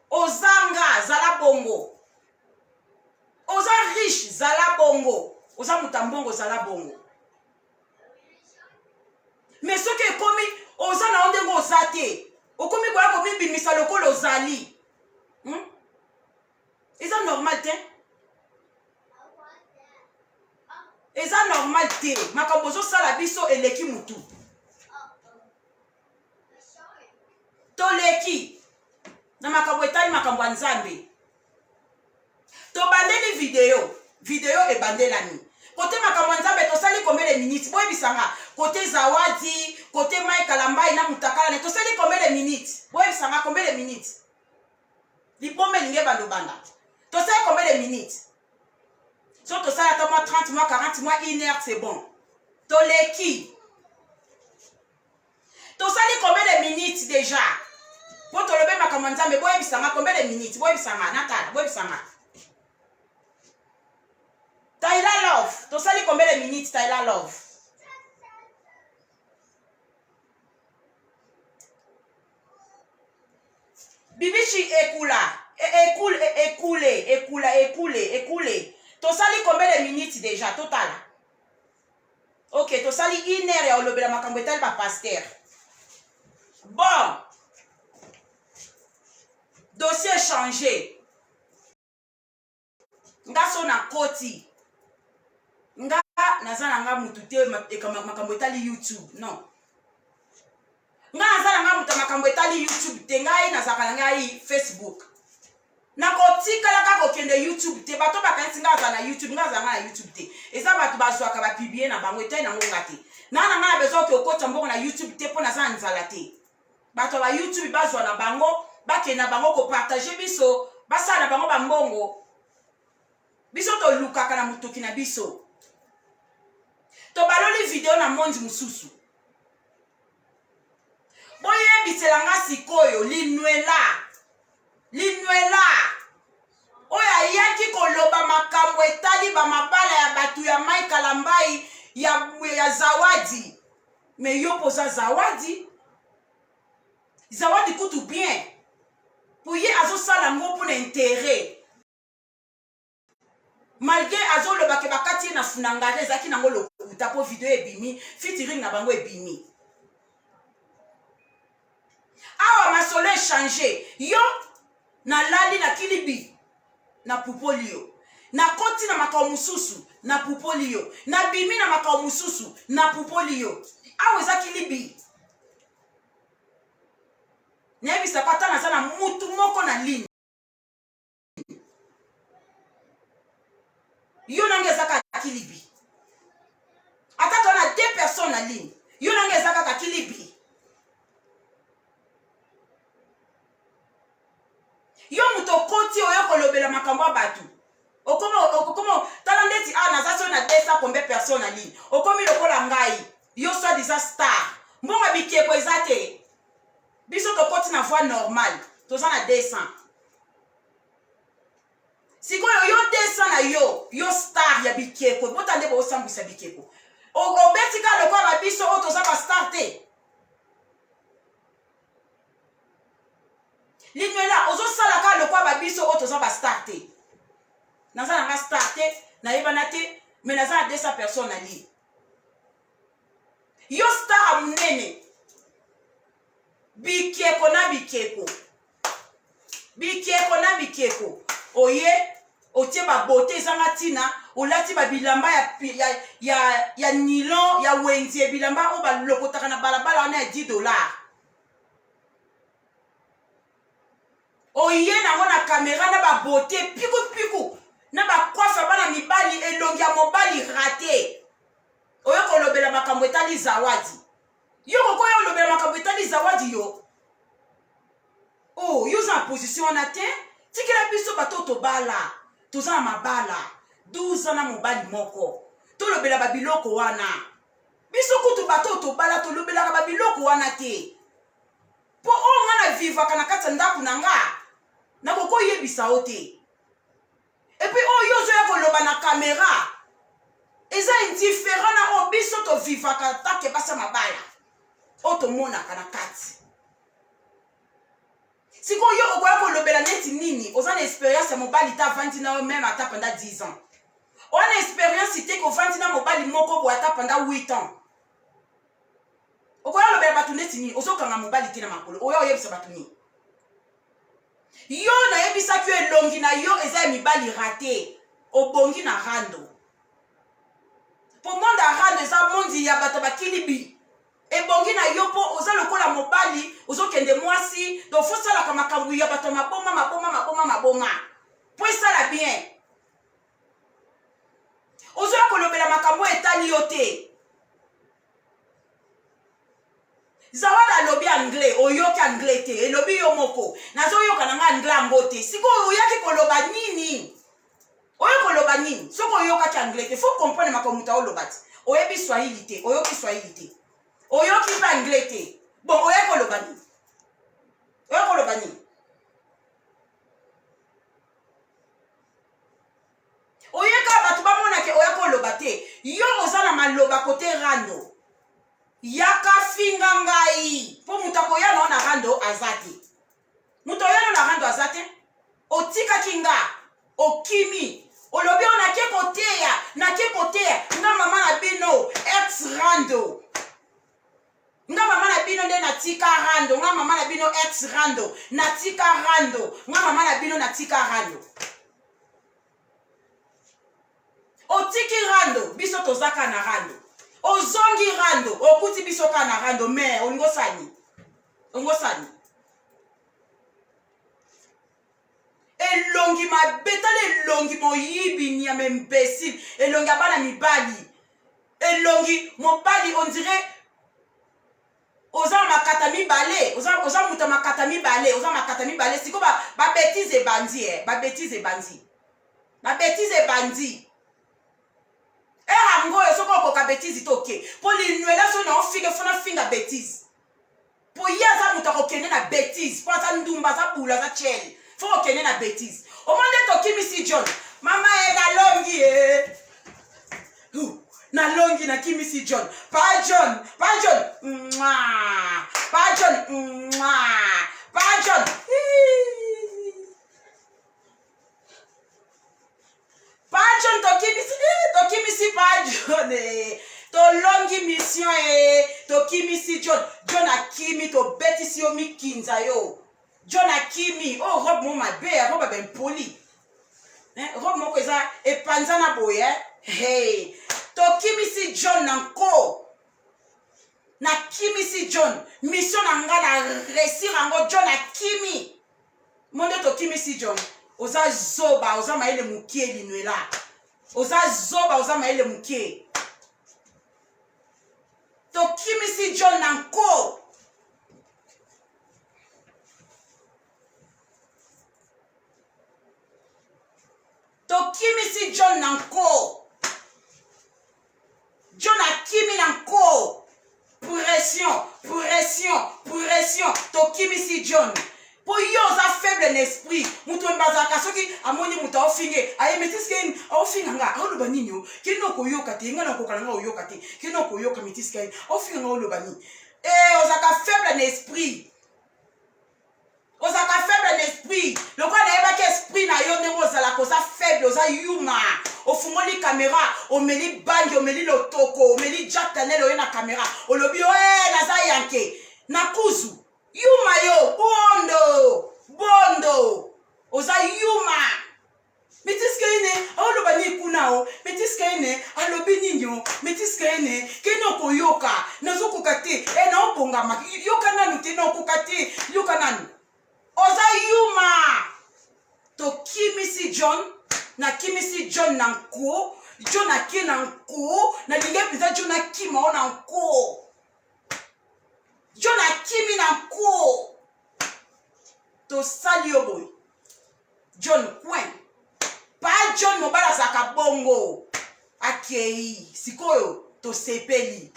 ozanga zala bongo oza riche zala bongo oza mutambongo zala bongo mais soki ekomi oza na ndenge oza te okomi koya komibimisa lokola ozali eza normal te eza normal te makambo ozosala biso eleki mutu toleki na makambo etali makambo ya nzambe tobandeli video ebandelani kote makambo ya nzambe tosali combien de minutes boyebisanga kote zawadi kote mai kalambai na mutakala tosali combien de minutes boyebisanga combien de minutes lipombe elingi bandobanda tosali combien de minutes so tosali ata mwa 30 mwa 40 mwa 1 heure c'est bon toleki tosali combien de minutes déjà po tolobe makambo ya nzambe boyebisanga combien de minutes boyebisanga natala boyebisanga Tyler Love tosali combien de minutes Tyler Love bibichi écoulé tosali combien de minutes déjà total ok tosali 1 heure ya olobela makambo etali ba pasteur bon dossier changé nga so na koti nga naza na nga mutu te makambo etali YouTube non nga naza na nga mutu makambo etali YouTube te ngai nazaka na ngai Facebook nakotikala kaka kokende YouTube te bato bakanisi nga aza na YouTube nga azanga na YouTube te eza bato bazwaka bapiblie na bango etali nango nga te nga na nga na besoin oke okota mbongo na YouTube te mpo naza na nzala te bato ba YouTube bazwa na bango bakende na bango kopartage biso basala na bango bambongo biso tolukaka na motoki na biso tobaloli video na mondi mosusu boyebiselanga sikoyo linwela oyo ayaki koloba makambo etali bamabala ya bato ya mai kalambai ya zawadi me yo poza zawadi kutu bien po ye azosala ngo mpona intérêt malgré azolobake bakati ye na funangare ezalaki nango lokuta po video ebimi featuring na bango ebimi awa masolo echange yo nalali na kilibi na pupolio nakoti na makao mosusu na pupolio nabimi na makao mosusu na pupolio awa eza kilibi nayebisaka ata naza na mutu moko na ligne yo nange eza kaka kilibi ata to na 2 personnes na ligne yo nange eza kaka kilibi yo mutu okoti oyo kolobela makambo ya bato okomo tala ndeti naza so na 200 combien personnes na ligne okomi lokola ngai yo soit déjà star mbongo bikeko eza te biso tokoti na voie normale toza na 200 sikoyo yo 200 na yo star ya bikeko botande boosambwisa bikeko obetika lokola babiso oyo toza bastar te linwela ozosalaka lokola babiso oyo toza bastar te naza nanga star te nayebana te me naza na 200 personnes na ligne yo star ya monene bikeko na bikeko oye otie babote ezanga ntina olati babilamba ya nylon ya wenzi ebilamba oyo balokotaka na balabala wana ya $10 oye nango na kamera na babote piku na bakwafa bana mibali elongi ya mobali rate oyo kolobela makambo etali zawadi yo kokoya olobela makambo etali zawadi yo yo za position wana te tikela biso bato tobala toza na mabala 12 na mobali moko tolobela babiloko wana biso kutu bato tobala tolobelaka babiloko wana te po o nga na vivaka na kati ya ndako na nga nakoko yebisa o te epuis oyo ozoya koloba na kamera eza indifférent na o biso tovivaka take basa mabala o tomonaka na kati siko yo okoya kolobela neti nini oza na expérience ya mobali ta avandi na yo même ata pendant 10 ans oza na expérience te kovandi na mobali moko boye ata pendant 8 ans okoya lobela bato neti nini ozokanga mobali te na makolo oya oyebisa bato nini yo nayebisaki yo elongi na yo eza ya mibali rate obongi na rando po monde ya rando eza mondi ya bato bakilibi ebongi na yo mpo oza lokola mobali ozokende mwasi donc fosalaka makambo ya bato maboma po esala bien ozoya kolobela makambo etali yo te zawada alobi anglais oyoki anglais te elobi yo moko nazoyoka nanga anglais yango te sikoyo oyaki koloba nini oyo koloba nini soki oyokaki anglais te faut comprendre makambo mutu aoloba te oyebi swahili te oyoki swahili te oyoki mpe anglais te bon oya koloba nini oya koloba nini oyeka bato bamonake oya koloba te yo oza na maloba kote rando yaka finga ngai mpo mutu akoya nao na rando aza te mutu oya nao na rando aza te otikaki nga okimi olobi o nake koteya nga mama na bino ex rando nga mama na bino nde natika rando nga mama na bino ex rando natika rando nga mama na bino natika rando otiki rando biso tozaka na rando ozongi rando okuti biso ka na rando me ongosani elongi mabetala elongi moyibi nyama imbécile elongi abana mibali elongi mobali on dirait oza makata mibale oza muta makata mibale siko ba bêtise ebandi erango esoko okoka bêtise toke po linuela so na ofike fona finga bêtise po ye aza mutu akokende na bêtise po aza ndumba aza bula aza chele fo okende na bêtise omonde tokimisi John mama nalongi na kimisi John pa John tokimisi pa John tolongi mission tokimisi John akimi tobetisi yo mikinza yo John akimi robe mo mabe robe bempoli robe moko eza epanzana boye hey tokimisi John nanko nakimisi John mission na nga na réussir yango John akimi monde tokimisi John oza zoba oza maele mukie linuela oza maele mukie tokimisi John nanko tokimisi John nanko John akimi nanko pression tokimisi John po yo oza faible n'esprit mutu mbazaka soki amoni mutu aofinge ayemetiske aofinga nga aoloba nini yo kino koyoka te nga na kokala nga oyoka te kino koyoka metiske aofinga nga oloba nini ozaka faible n'esprit lokola nayebaki esprit na yo ndenge ozalaka oza faible oza yuma ofungoli kamera omeli bangi omeli lotoko omeli Jack Daniel oyo na kamera olobi naza yanke nakuzu yuma yo bondo oza yuma metiske ene aoloba ni kunao metiske ene alobi ninyo metiske ene keno koyoka nazokoka te naobongama yoka nanu te naokoka te yoka nanu oza yuma tokimisi John nakimisi John nanko John ake nanko nalingi mpenza John akima o nanko John akimi nanko tosali yo boy John kwen pa John mobala azalaka bongo akei sikoyo tosepeli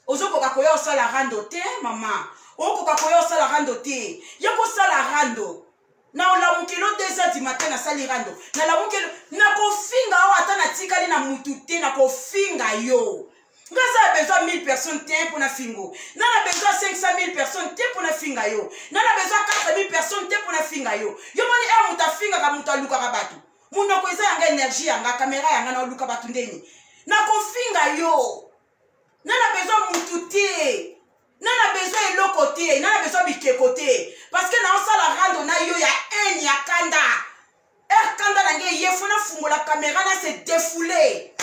ozokoka koya osala rando te mama okoka koya osala rando te ya kosala rando na olamukelo 2h du matin nasali rando nalamukelo nakofinga o ata natikali na mutu te nakofinga yo Ngaza a besoin 1000 personnes pour na fingo. Nana besoin 500 000 personnes pour na finga yo. Nana besoin 4000 personnes pour na finga yo. Yo moni muta finga ka muta luka kabatu. Muno ko eza yanga énergie yanga caméra yanga na luka batu ndeni. Na ko finga yo. Nana besoin mututé. Nana besoin eloko te, nana besoin bikeko te. Parce que na osala rando na yo ya haine ya kanda. Kanda na nge yefuna fungola caméra na se défouler.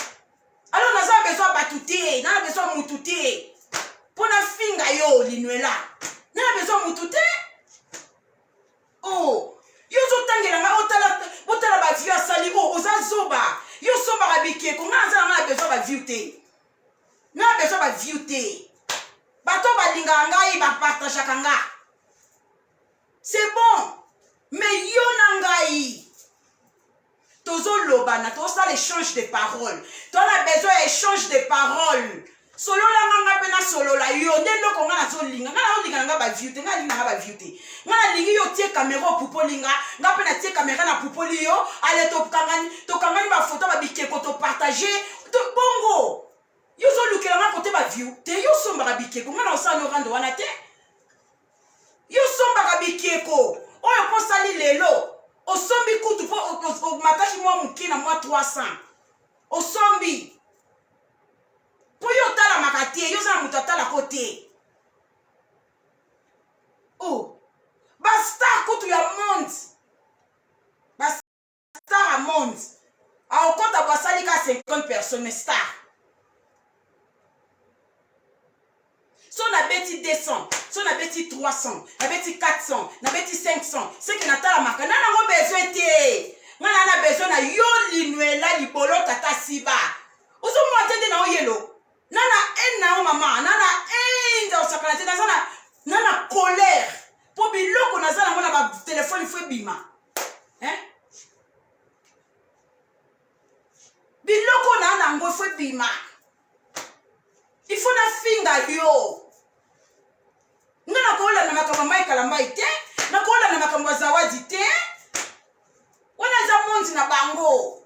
Alors nous avons besoin de batouté, nous avons besoin de moutouté. Pour na finga yo linuela. Nous avons besoin de moutouté. Oh, yo zo tangela nga otala ba vieux sali o oza zoba. Yo soba rabike ko nga za besoin ba vieuté. Nous avons besoin ba vieuté. Bato ba linga ngai ba partage kanga. C'est bon. Mais yo nangai. Tozo lobana, tozo l'échange de paroles. Tu as besoin d'échange de paroles. Solo la nga pena solo la yo ndendo ko nga na zo linga. Nga na linga nga ba viewte, nga linga nga ba viewte. Nga na lingi yo tie caméra pupo linga, nga pena tie caméra na pupo li yo, ale to kangani ba photo ba bikeko to partager. To bongo. Yo zo lukela nga kote ba view. Te yo somba ba bikeko, nga na osano rando wana te. Yo somba ba bikeko. Oyo ko sali lelo. Osombi kutu po matashi mwa mukina mwa 300. Osombi. Po yo tala makati, yo za mutu atala kote. Oh. Basta kutu ya monde. Basta a monde. A okota basali ka 50 personnes star. Si on a bêti 200, si on a bêti 300, on a bêti 400, on a bêti 500, c'est que n'a pas la marque. On a besoin de on a besoin de yo linuela libolo tata siba. Ozo mo atende na oyelo. Nana en na mama, nana en dans sa planète, nana colère. Pour biloko na zala mona ba téléphone il faut bima. Hein? Biloko na ngo faut bima. Il faut na finga yo. Ngana kola na makambo mai kalamba ite, na kola na makambo zawadi te. Wana za monde na bango.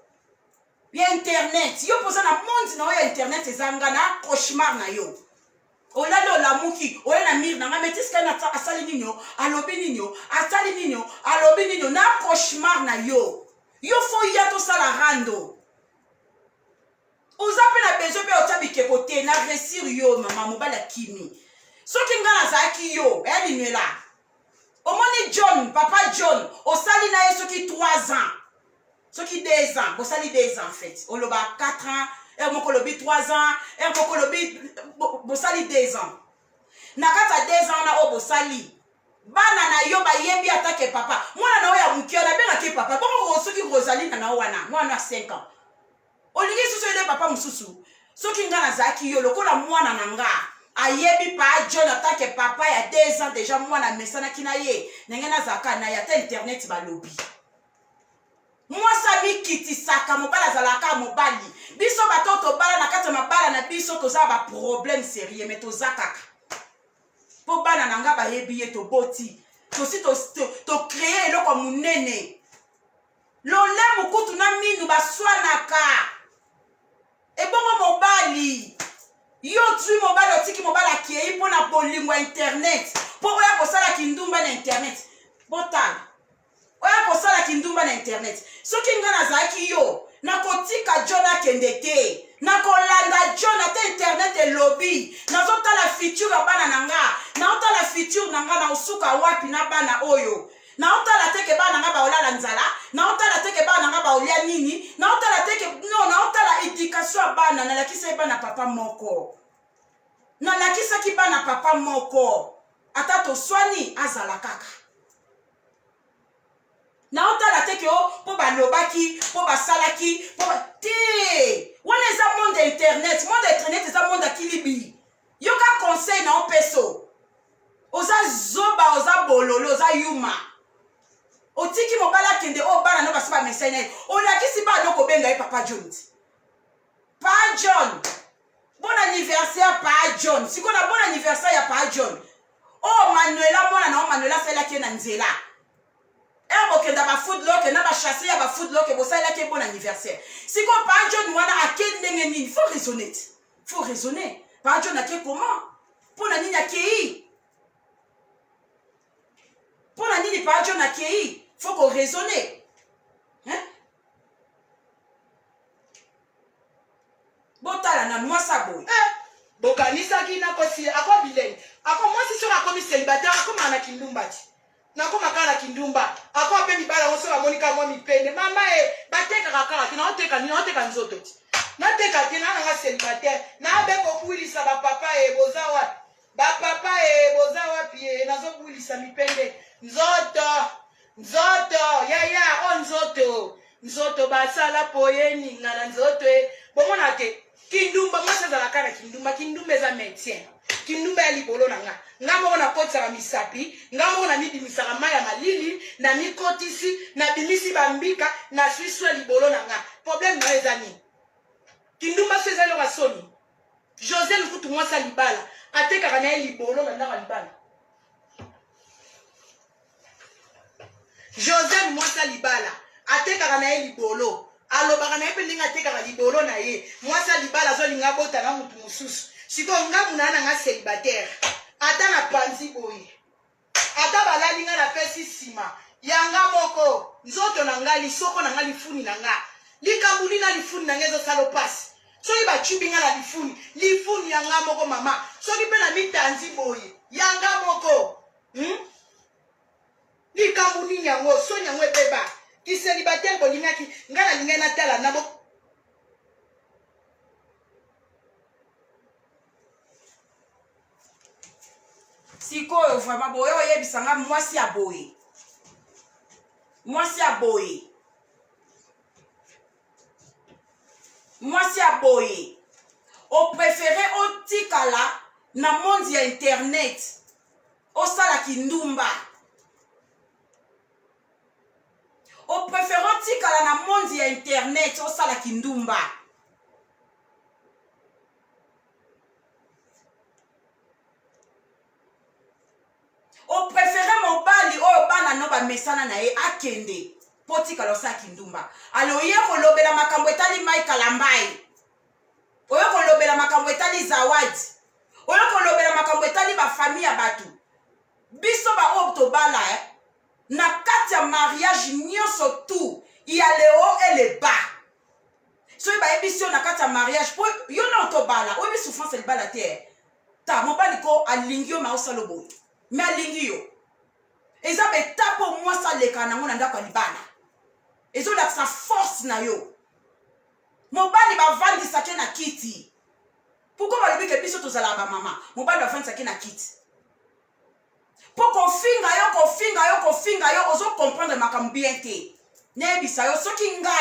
Ya internet, yo poza na monde na ya internet ezanga na cauchemar na yo. Olalo la muki, oya na mir na ngametiska na asali ninyo, alobi ninyo, asali ninyo, alobi ninyo na cauchemar na yo. Yo fo ya to sala rando. Oza pe na besoin pe otabi kekote na resir yo mama mobala kimi. Soki ngana zaki yo, linuela. Omoni John, papa John, osali na ye soki 3 ans. Soki 2 ans, osali 2 ans en fait. Oloba 4 ans, mokolobi 3 ans, mokolobi bosali 2 ans. Nakata 2 ans na obosali. Bana na yo ba yebi atake papa. Mwana na oya mukio na benga ke papa. Bongo soki Rosaline na wana, mwana 5 ans. Olingi susu ele papa mususu. Soki ngana zaki yo lokola mwana nanga. Ayebi pa John atake papa ya 2 ans déjà mwana mesana kinaye. Nengena zaka na ya ta internet balobi. Moi sami kiti saka mobala zalaka mobali. Biso batoto bala na kata mabala na biso toza ba problème sérieux mais tozaka. Po bana nanga ba yebi ye to boti. To créer eloko munene. Lole mukutu na minu baswanaka. E bongo mobali. Yo tu mobali otiki mobali akiei pona bolingo internet. Po oya kosala kindumba na internet. Botala. Oya kosala kindumba na internet. Soki ngana zaki yo na kotika Jona kendete. Na kolanda Jona te internet e lobby. Na zota la future bana nanga. Na ota la future nanga na usuka wapi na bana oyo. Na otala teke bana nga ba olala nzala, na otala teke bana nga ba olia nini, na otala teke no na otala éducation bana na lakisa bana papa moko. Na lakisa ki bana papa moko. Ata to swani azala kaka. Na otala teke o po ba lobaki, po ba salaki, po ba te. Wana eza monde internet eza monde akilibi. Yoka conseil na opeso. Oza zoba, oza bololo, oza yuma. Otiki mobala kende o bana no basiba mesene. O lakisi ba doko benga e papa John. Pa John. Bon anniversaire pa John. Siko na bon anniversaire ya pa John. Oh Manuela mona na Manuela sala ke na nzela. Ebo kenda ba food lock na ba chasser ya ba food lock bo sala ke bon anniversaire. Siko pa John wana akende ngeni faut raisonner. faut raisonner. Par Dieu n'a que comment? Pour la nini akei. Pour la nini par Dieu n'a kei. Faut qu'on raisonne. Hein? Botala na moi ça boy. Bokanisa ki na kosi ako bilenge. Ako moi si sera comme célibataire ako mana kindumba ti. Na ko makana kindumba. Ako pe mi bala oso ba monika mo mi pende. Mama bateka kaka ki na oteka nzoto ti. Na teka ti na nga célibataire. Na be ko kuilisa ba papa boza wapi. Ba papa boza wapi na zo kuilisa mi pende. Nzoto ya on nzoto basala poyeni na nzoto bomona te. Kindumba masa za lakana kindumba za médecin kindumba ya libolo nanga ngamo na kotsa ba misapi ngamo na nidi misaka maya malili na mikotisi na bimisi bambika na swiswa libolo nanga problème na ezani kindumba seza lo kasoni José Lukutu mwasa libala ateka kana libolo na ndaka libala José mwasa libala ateka kana libolo alobaka na yepe ndenge atekaka libolo na ye mwasa libala azolinga bota na mutu mosusu siko nga munana nga célibataire ata na panzi boye ata balali nga na pesi nsima yanga moko nzoto na nga lisoko na nga lifuni na nga likambuli na lifuni na nga ezosala pasi soki bacubi nga na lifuni yanga moko mama soki mpe na mitanzi boye yanga moko likambuli yango soni yango ebeba ki célibataire bolingaki nga na linga natala na bo sikoyo vraiment boye oyebisanga mwasi ya boye mwasi ya boye opréféré otikala na monde ya internet osala kindumba opréféré otikala na monde ya internet osala kindumba opréféré mobali oyo bana no bamesana na ye akende po tikala osala kindumba alo oye kolobela makambo etali mai kalambai oyo kolobela makambo etali zawadi oyo kolobela makambo etali bafamille ya bato biso baoyo tobala na kati ya mariage nyonso tu ya le haut et le bas soki bayebisi yo na kati ya mariage po yo na otobala oyebi souffrance libala te ta mobali ko alingi yo ma osala boye me alingi yo eza betape omwasi aleka nango na ndako ya libala ezolakisa force na yo mobali bavandisake na kiti pourkoi balobi ke biso tozala bamama mobali bavandisake na kiti po kofinga yo ozokomprendre makambo bien te nayebisa yo soki nga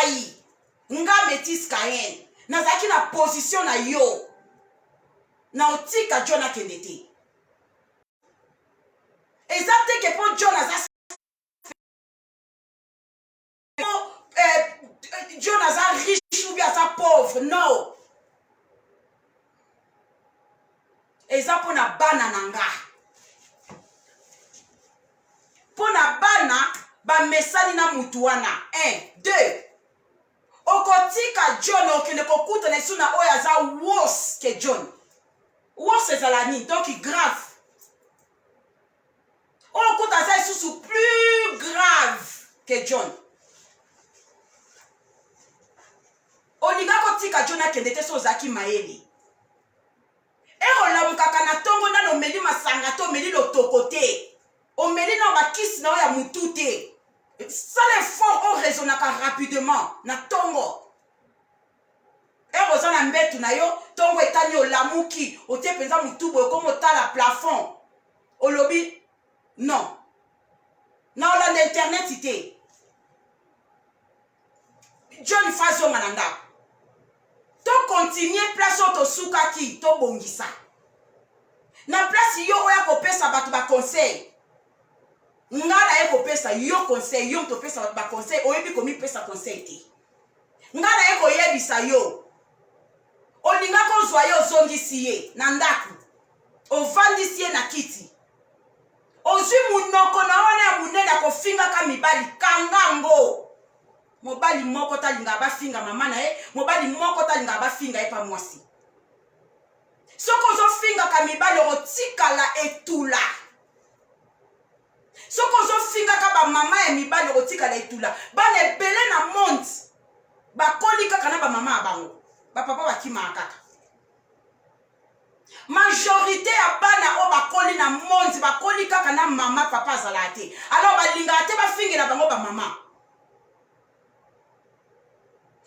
Métis Cayenne nazalaki na position na yo na otika John akende te eza te ke po John aza John aza riche ou bien aza pauvre non eza mpo na bana na nga mpo na bana bamesani na mutu wana 1 2 okotika John okende kokutana esu na oyo aza worse ke John worse ezala nini donc grave oyo okuta aza lisusu plus grave ke John olinga kotika John akende te so ozalaki mayele erolamukaka na ntongo nano omeli masanga te omeli lotoko te omeli na bakisi na oyo ya mutu te sala effort oraisonnaka rapidement na ntongo ero oza na mbetu na yo ntongo etani olamuki otie mpenza mutu boye komo otala plafond olobi non na olanda internet te John fazonga na ndako to continue place oyo tosukaki tobongisa na place yo oya kopesa bato baconseil nga naye kopesa yo conseil yo topesa bato baconseil oyebi komipesa conseil te nga naye koyebisa yo olinga kozwa ye ozongisi ye na ndako ovandisi ye na kiti ozwi munoko na wana ya munene akofingaka mibali kangango mobali moko talinga bafinga mama na ye mobali moko talinga bafinga ye pa mwasi Soko zo finga ka mibali otikala etula. Soko zo finga ka ba mama ya mibali otikala etula. Ba ne belé na monde. Ba koli kaka na ba mama abango. Ba papa ba kima kaka. Majorité ya bana o ba koli na monde ba koli kaka na mama papa zalate. Alors ba linga te ba fingi na bango ba mama.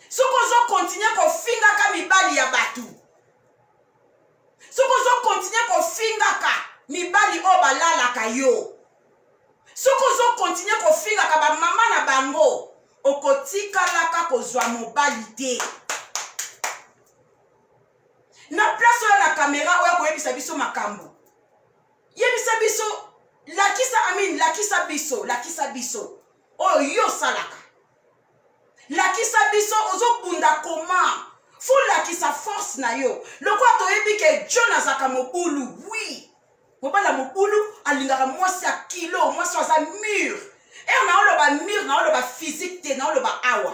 Soko zo continue ko finga ka mibali ya batu. Soko zo continue ko finga ka mibali o balala ka yo. Soko zo continue ko finga ka ba mama na bango. Okotika laka ko zwa mobali te. Na place oyo na caméra oyo koyebisa biso makambo. Yebisa biso lakisa biso. Oyo yo salaka. Lakisa biso ozo bunda koma. Faut lakisa force na yo. Loko toyebi ke John azaka mobulu. Oui. Mobala mobulu alingaka mwasi ya kilo, mwasi aza mur. E na oloba mur, na oloba physique te, na oloba awa.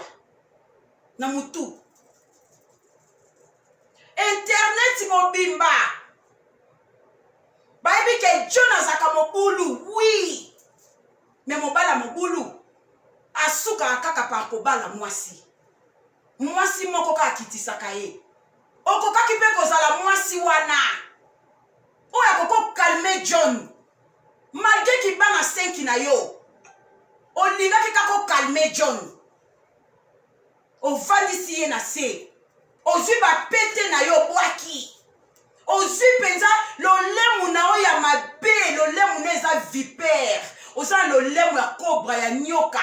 Na mutu. Internet mobimba. Bayebi ke John azaka mobulu. Oui. Mais mobala mobulu asuka kaka par kobala mwasi. Mwasi moko ka kitisaka ye. Okokaki pe kozala mwasi wana. Oya koko calmer John. Malgré ki bana 5 na yo. Olingaki kako calmer John. Ovandisi ye na se. Ozwi ba pete na yo bwaki. Ozwi penza lolemu na oya mabe, lolemu na eza vipère. Oza lolemu ya cobra ya nyoka.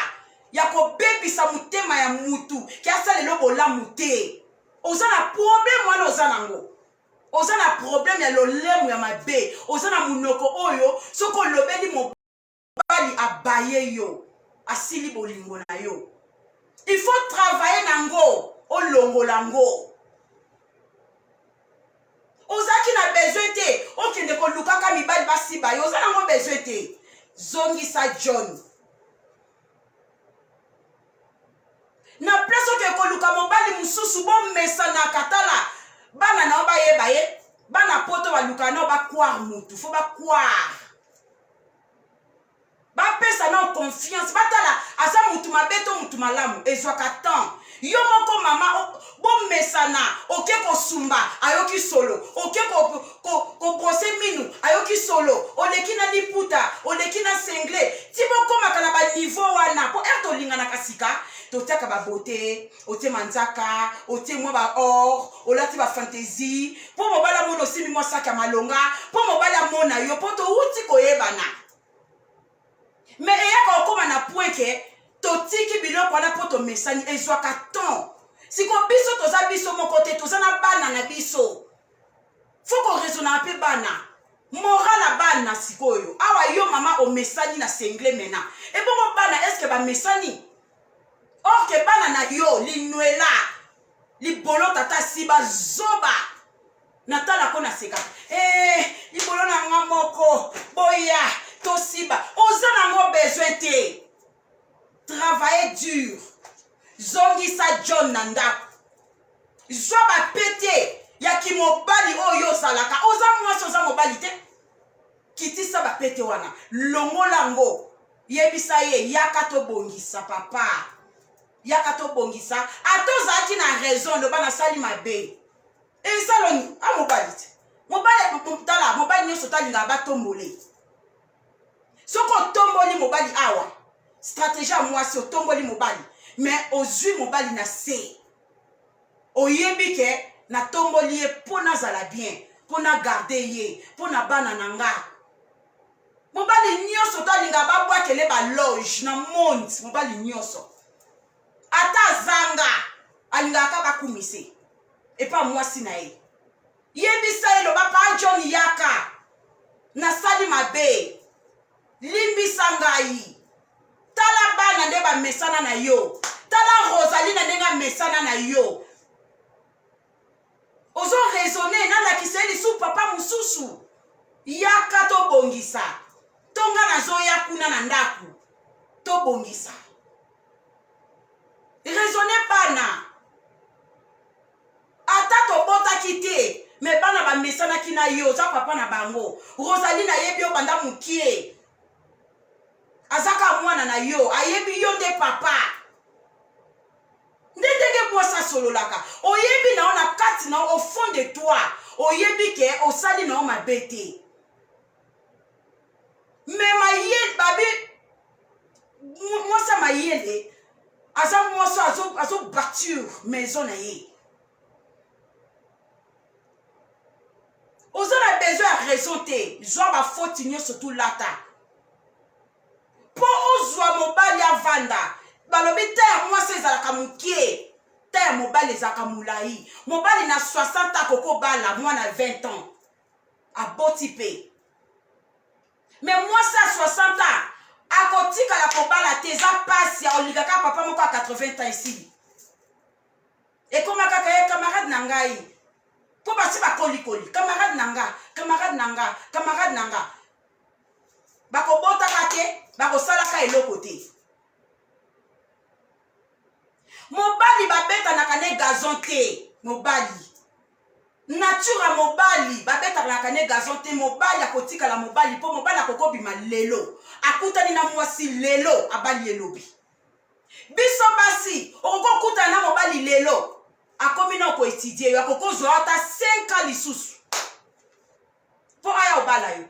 Ya kobebisa mutema ya mutu. Ki asalelo bolamu te. Oza na problème wana oza nango. Oza na problème ya lolemu ya mabe. Oza na munoko oyo. Soko lobeli mobali abaye yo. Asili bolingo na yo. Il faut travailler nango. Olongola ngo. Ozaki na besoin te. Okende ko lukaka mibali basi ba yo. Oza nango besoin te. Zongisa John. Na place oke ko luka mobali mususu bo mesa na katala. Bana na oba ye baye. Bana poto ba luka na oba croire mutu. Faut ba croire. Ba pesa na confiance. Batala asa mutu mabeto mutu malamu. Ezwaka temps. Yo moko mama bo mesana oke ko sumba ayoki solo oke ko brosser minu ayoki solo oleki na liputa oleki na sengle ti boko makana ba niveau wana po erto lingana kasika to taka ba beauté ote manzaka ote mwa ba or olati ba fantaisie po mobala mono simi mwa saka malonga po mobala mona yo po to uti koyebana mais eyaka okoma na point ke totiki biloko wana po to mesani ezwaka temps. Siko biso toza biso moko te toza na bana na biso. Faut ko raisonner pe bana. Moral na bana sikoyo. Awa yo mama o mesani na sengle mena. E bongo bana est-ce que ba mesani? Or que bana na yo linwela. Li bolo tata siba zoba. Natala ko na seka. Li bolo na nga moko. Boya to siba. Oza na ngo besoin te. Travailler dur. Zongisa John nanda. Zwa ba pete. Yaki mobali oyo salaka. Oza mwasi oza mobali te. Kitisa ba pete wana. Longo lango. Yebisa ye. Yaka to bongisa papa. Yaka to bongisa. Ato zaki na raison. Loba na sali mabe. E saloni. A mobali te. Mobali tala. Mobali nyo sotali nga ba tombole. Soko tomboli mobali awa. Stratégie à moi c'est tomboli mobali mais ozui mobali na se oyebi ke na tomboli ye pona zala bien pona garder ye pona bana nanga mobali nyoso to linga ba bwa kele ba loge na monde mobali nyoso ata zanga alinga ka ba kumise et pas moi sinae yebi sa elo ba pa John yaka na sali mabe limbi sangai tala bana nde ba mesana na yo tala Rosaline ndenga mesana na yo ozo raisonner na la kiseli sou papa mususu yaka to bongisa tonga na zo yakuna na ndaku to bongisa raisonner bana ata to bota kite me bana ba mesana kina yo za papa na bango Rosaline ayebi yo banda mukie azaka mwana na yo ayebi yo nde papa ndenge mwasa sololaka oyebi na ona kati na au fond de toi oyebi ke osali na ma bete mais mayele babi mwasa mayele aza mwasa azo bâtir maison na ye ozana besoin ya raison te zwa bafoti nyonso tu lata mpo ozwa mobali avanda balobi ta ya mwasi ezalaka mokie ta ya mobali ezalaka molai mobali na 60 ans kokobala mwana 20 ans aboti mpe me mwasi ya 60 ans akotikala kobala te eza pasi ya olingaka papa moko ya 80 ans esi ekoma kaka ye camarade na ngai mpo basi bakolikoli camarade na nga bakobotaka te bakosalaka eloko te mobali babetanaka ne gazon te mobali nature ya mobali babetanaka ne gazon te mobali akotikala mobali mpo mobali akokobima lelo akutani na mwasi lelo abali elobi biso basi okokutana na mobali lelo akomi na koetudie yo akokozwa ata 5 ans lisusu mpo aya obala yo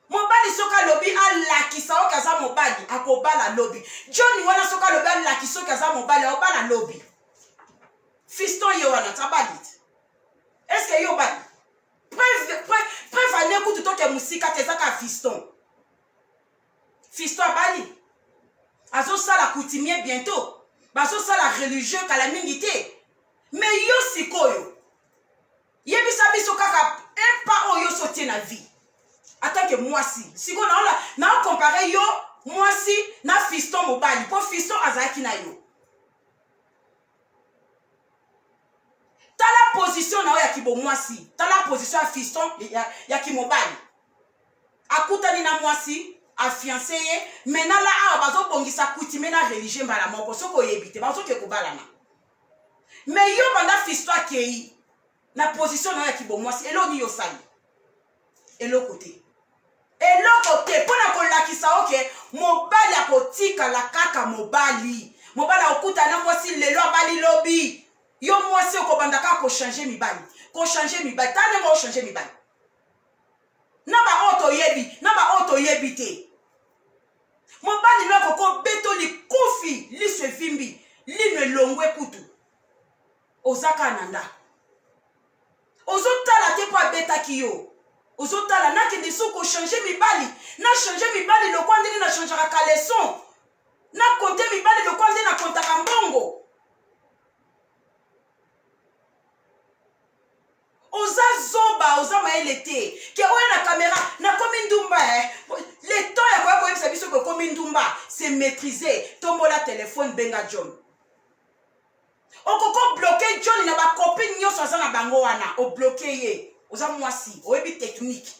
mobali soki alobi alakisa oki aza mobali akobala lobi John wana soki alobi alakisa oki aza mobali aobala lobi fiston ye wana tabali te eske yo bali preuve ane kutu toke musika te ezaka fiston abali azosala coutumier bientôt bazosala religieux kala mingi te mais yo sikoyo yebisa biso kaka epa oyo sotie na vie attends que mwasi siko na compare yo mwasi na fiston mobali po fiston azaki na yo tala position na yo ya kibo mwasi tala position ya fiston ya kimobali akutani na mwasi afiancé ye mena la awa bazobongisa coutume na religieux mbala moko soko oyebi te bazoke kobalana mais yo banda fiston akei na position na yo ya kibo mwasi eloni yo sali eloko te mpona kolakisa oke mobali akotikala kaka mobali akokutana mwasi lelo abali lobi yo mwasi okobanda kaka kochange mibali ta ndenge ochange mibali na baoyo toyebi te mobali lo akokobeto likufi liso evimbi lino elongwe kutu ozaka na ndako ozotala te mpo abetaki yo ozotala nakende soko changer mibali na changer mibali lokwa ndenge na changeaka kaleson na konte mibali lokwa ndenge na kontaka mbongo oza zoba oza mayele te ke oyo na kamera nakomi ndumba le temps ya koya koyebisa biso kokomi ndumba c'est maîtrisé tombola telefone benga John okoko bloqué John na bakopine nyonso aza na bango wana obloqué ye oza mwasi oyebi technique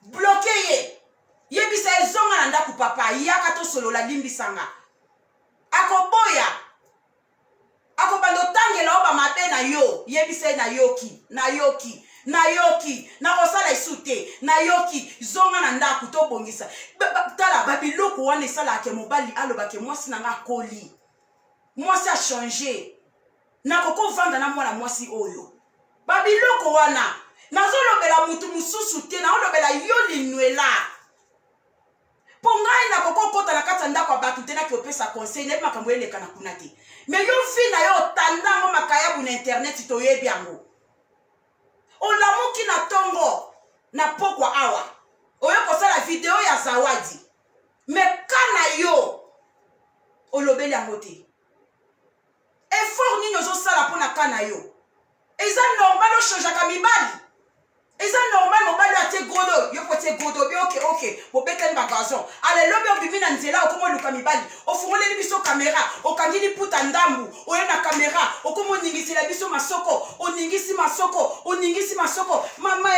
bloqué ye yebisa ezonga na ndako papa yaka tosolola limbisanga akoboya akobanda otangela oba mabe na yo yebisa ye nayoki nakosala esu te nayoki zonga na ndako tobongisa tala babiloko wana esalaka mobali alobake mwasi nanga akoli mwasi achange nakokovanda na mwana mwasi oyo babiloko wana nazolobela mutu mususu te naolobela yo linwela mpo ngai nakokokota na kati ya ndako ya bato te nakiopesa conseil nayebi makambo elekana kuna te me yo vi na yo otandango makayabu na internet toyebi yango olamuki na ntongo na pokwa awa oyo kosala video ya zawadi me ka na yo olobeli yango te effort nini ozosala mpo na ka na yo eza normal ochangeaka mibali eza normal mobali atie godo yo po tie godo bi ok bobetani bagazon alelobi obimi na nzela okomoluka mibali ofungoleli biso kamera okangili puta ndambu oye na kamera okomoningisela biso masoko oningisi masoko mama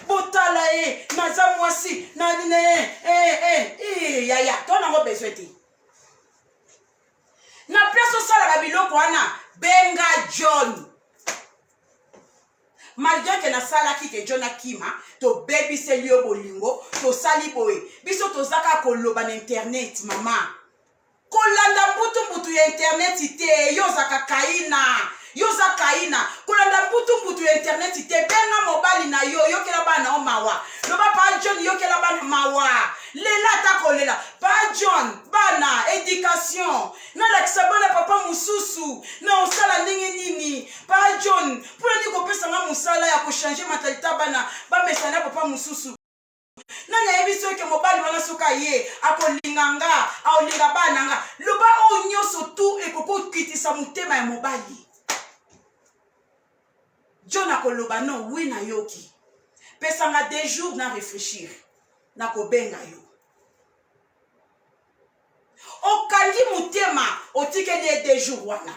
botala naza mwasi yaya to nango besoin te na place osala babiloko wana benga John malgré que na sala ki ke John Akima to baby selio bolingo to sali boy biso to zaka ko loba na internet mama kolanda mbutu ya internet te yo zaka kaina kolanda mbutu ya internet te benga mobali na yo yokela bana o mawa loba pa John yokela bana mawa lela ta kolela pa John bana éducation na la kisabana papa mususu na osala ndenge nini pa John pour ni ko pesa nga musala ya ko changer mentalite bana ba mesana papa mususu nani ayebiso ke mobali wana soka ye akolinganga aolinga bana nga loba o nyoso tu ekokokitisa motema ya mobali John akoloba no oui na yoki pesanga des jours na réfléchir na kobenga yo okangi motema otikeli des jours wana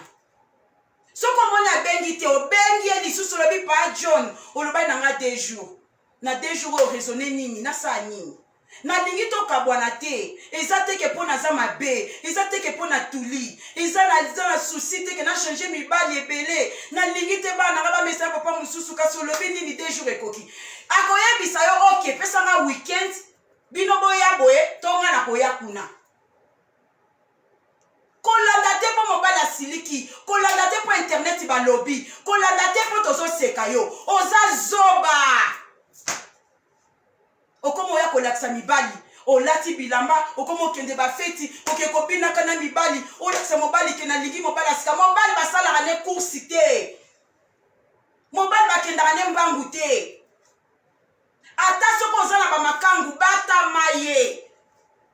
soko moni abengi te obengi ye lisusu olobi pa John olobai nanga des jours na 2 jours o raisonner nini na sa nini na lingi to kabwana te eza te ke pona za mabe eza te ke pona tuli eza na souci te ke na changer mibali ebele na lingi te bana ba mesa papa mususu kasi olobi nini 2 jours ekoki akoyebisa yo okay pesa nga weekend bino boya boye tonga na koya kuna kolanda te po mobali asiliki kolanda te po internet balobi kolanda te po tozoseka yo oza zoba okomo ya kolakisa mibali olati bilamba okomo kende bafeti okekobinaka na mibali olakisa mobali ke na lingi mobali asika mobali basalaka ne kursi te mobali bakendaka ne mbangu te ata soko oza na bamakangu batama ye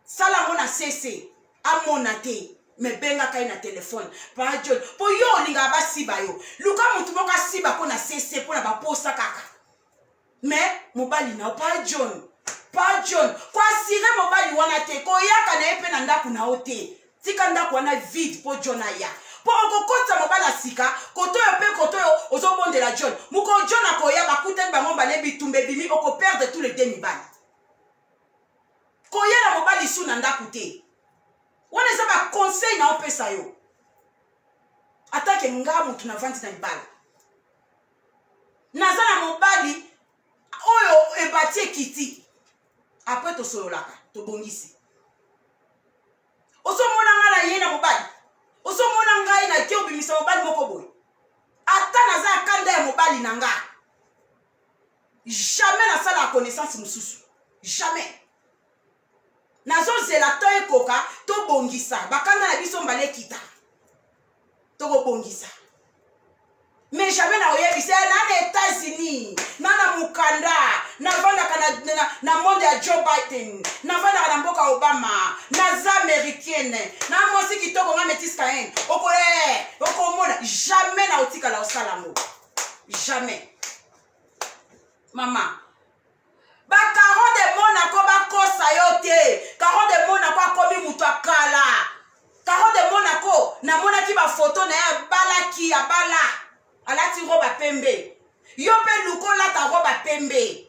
sala ngo na sese amona te me benga kai na telefone pa John po yo olinga basiba yo luka mutu moko asiba po na sese po na baposa kaka me mobali na pa John kwa sire mobali wana te koyaka na epe na ndaku na ote tika ndaku wana vide po John aya po okokota mobali asika kotoyo pe kotoyo ozobondela John muko John akoya bakutani bango bale bitumbe bimi oko perdre tous les deux mibali koya na mobali su na ndaku te wana eza ba conseil na opesa yo atake nga mutu na vandi na libala naza na mobali oyo ebati ekiti après tosololaka tobongisi osomona nga na ye na mobali osomona ngai na ke obimisa mobali moko boye ata naza akanda ya mobali na nga jamais nasala ya connaissance mosusu jamais nazozela to ekoka tobongisa bakanda na biso mbala ekita tokobongisa mais jamais na oyebisa na États-Unis na mukanda na vandaka na monde ya Joe Biden na vandaka na mboka Obama na za américaine na mosi kitoko nga Métis Caïn okomona jamais na otika la osalango jamais mama ba karo de Monaco bakosa yo te karo de Monaco akomi mutu akala karo de Monaco na monaki ba photo na ya balaki ya bala alati roba pembe yo pe lukola ta roba pembe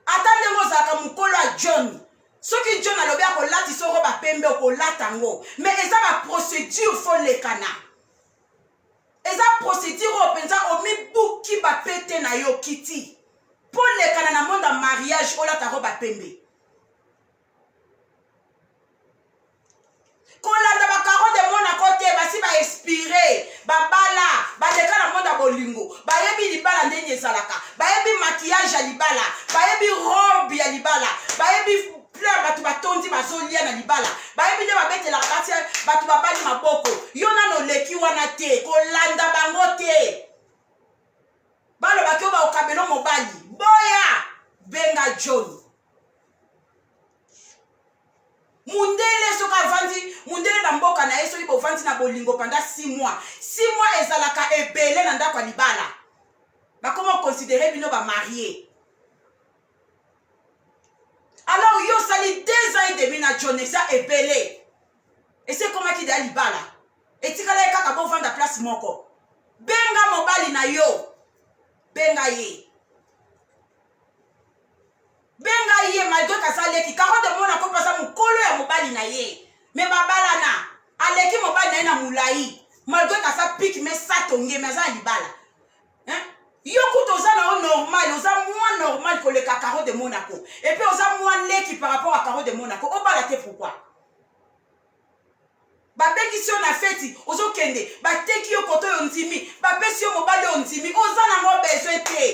atande ngo zaka mukolo a John soki John alobi akolati so roba pembe okolata ngo mais eza ba procédure fo lekana eza procédure openza omibuki ba pete na yo kiti po lekana na monde mariage olata roba pembe kolanda bakaro de Monaco te basi ba expiré babala baleka na monde bolingo bayebi libala ndenge ezalaka bayebi maquillage ya libala bayebi robe ya libala bayebi fleur batu batondi bazolia na libala bayebi nde babetela kati batu babali maboko yo nano leki wana te kolanda bango te balobaki oyo baokabelo mobali boya benga John mundele soka vandi mundele na mboka na yeso ibo vandi na bolingo pendant 6 mois 6 mois ezalaka ebele na ndako libala bakoma considérer bino ba marié alors yo sali 2 ans et demi na John ça ebele et c'est comment qui da libala etikala kaka bo vanda place moko benga mobali na yo benga ye malgré kasaleki karo de Monaco pasa mukolo ya mobali na ye me babala na aleki mobali na ye na mulai malgré kasa pique mais ça tonge mais ça libala hein yo kuto za na normal, oza moins normal que le Caro de Monaco. Et puis oza moins leki par rapport à Caro de Monaco. On va la pourquoi? Babeki si on a fait, ozo kende, bateki yo koto yo ntimi, babesi yo mobali yo ntimi, oza nango besoin te.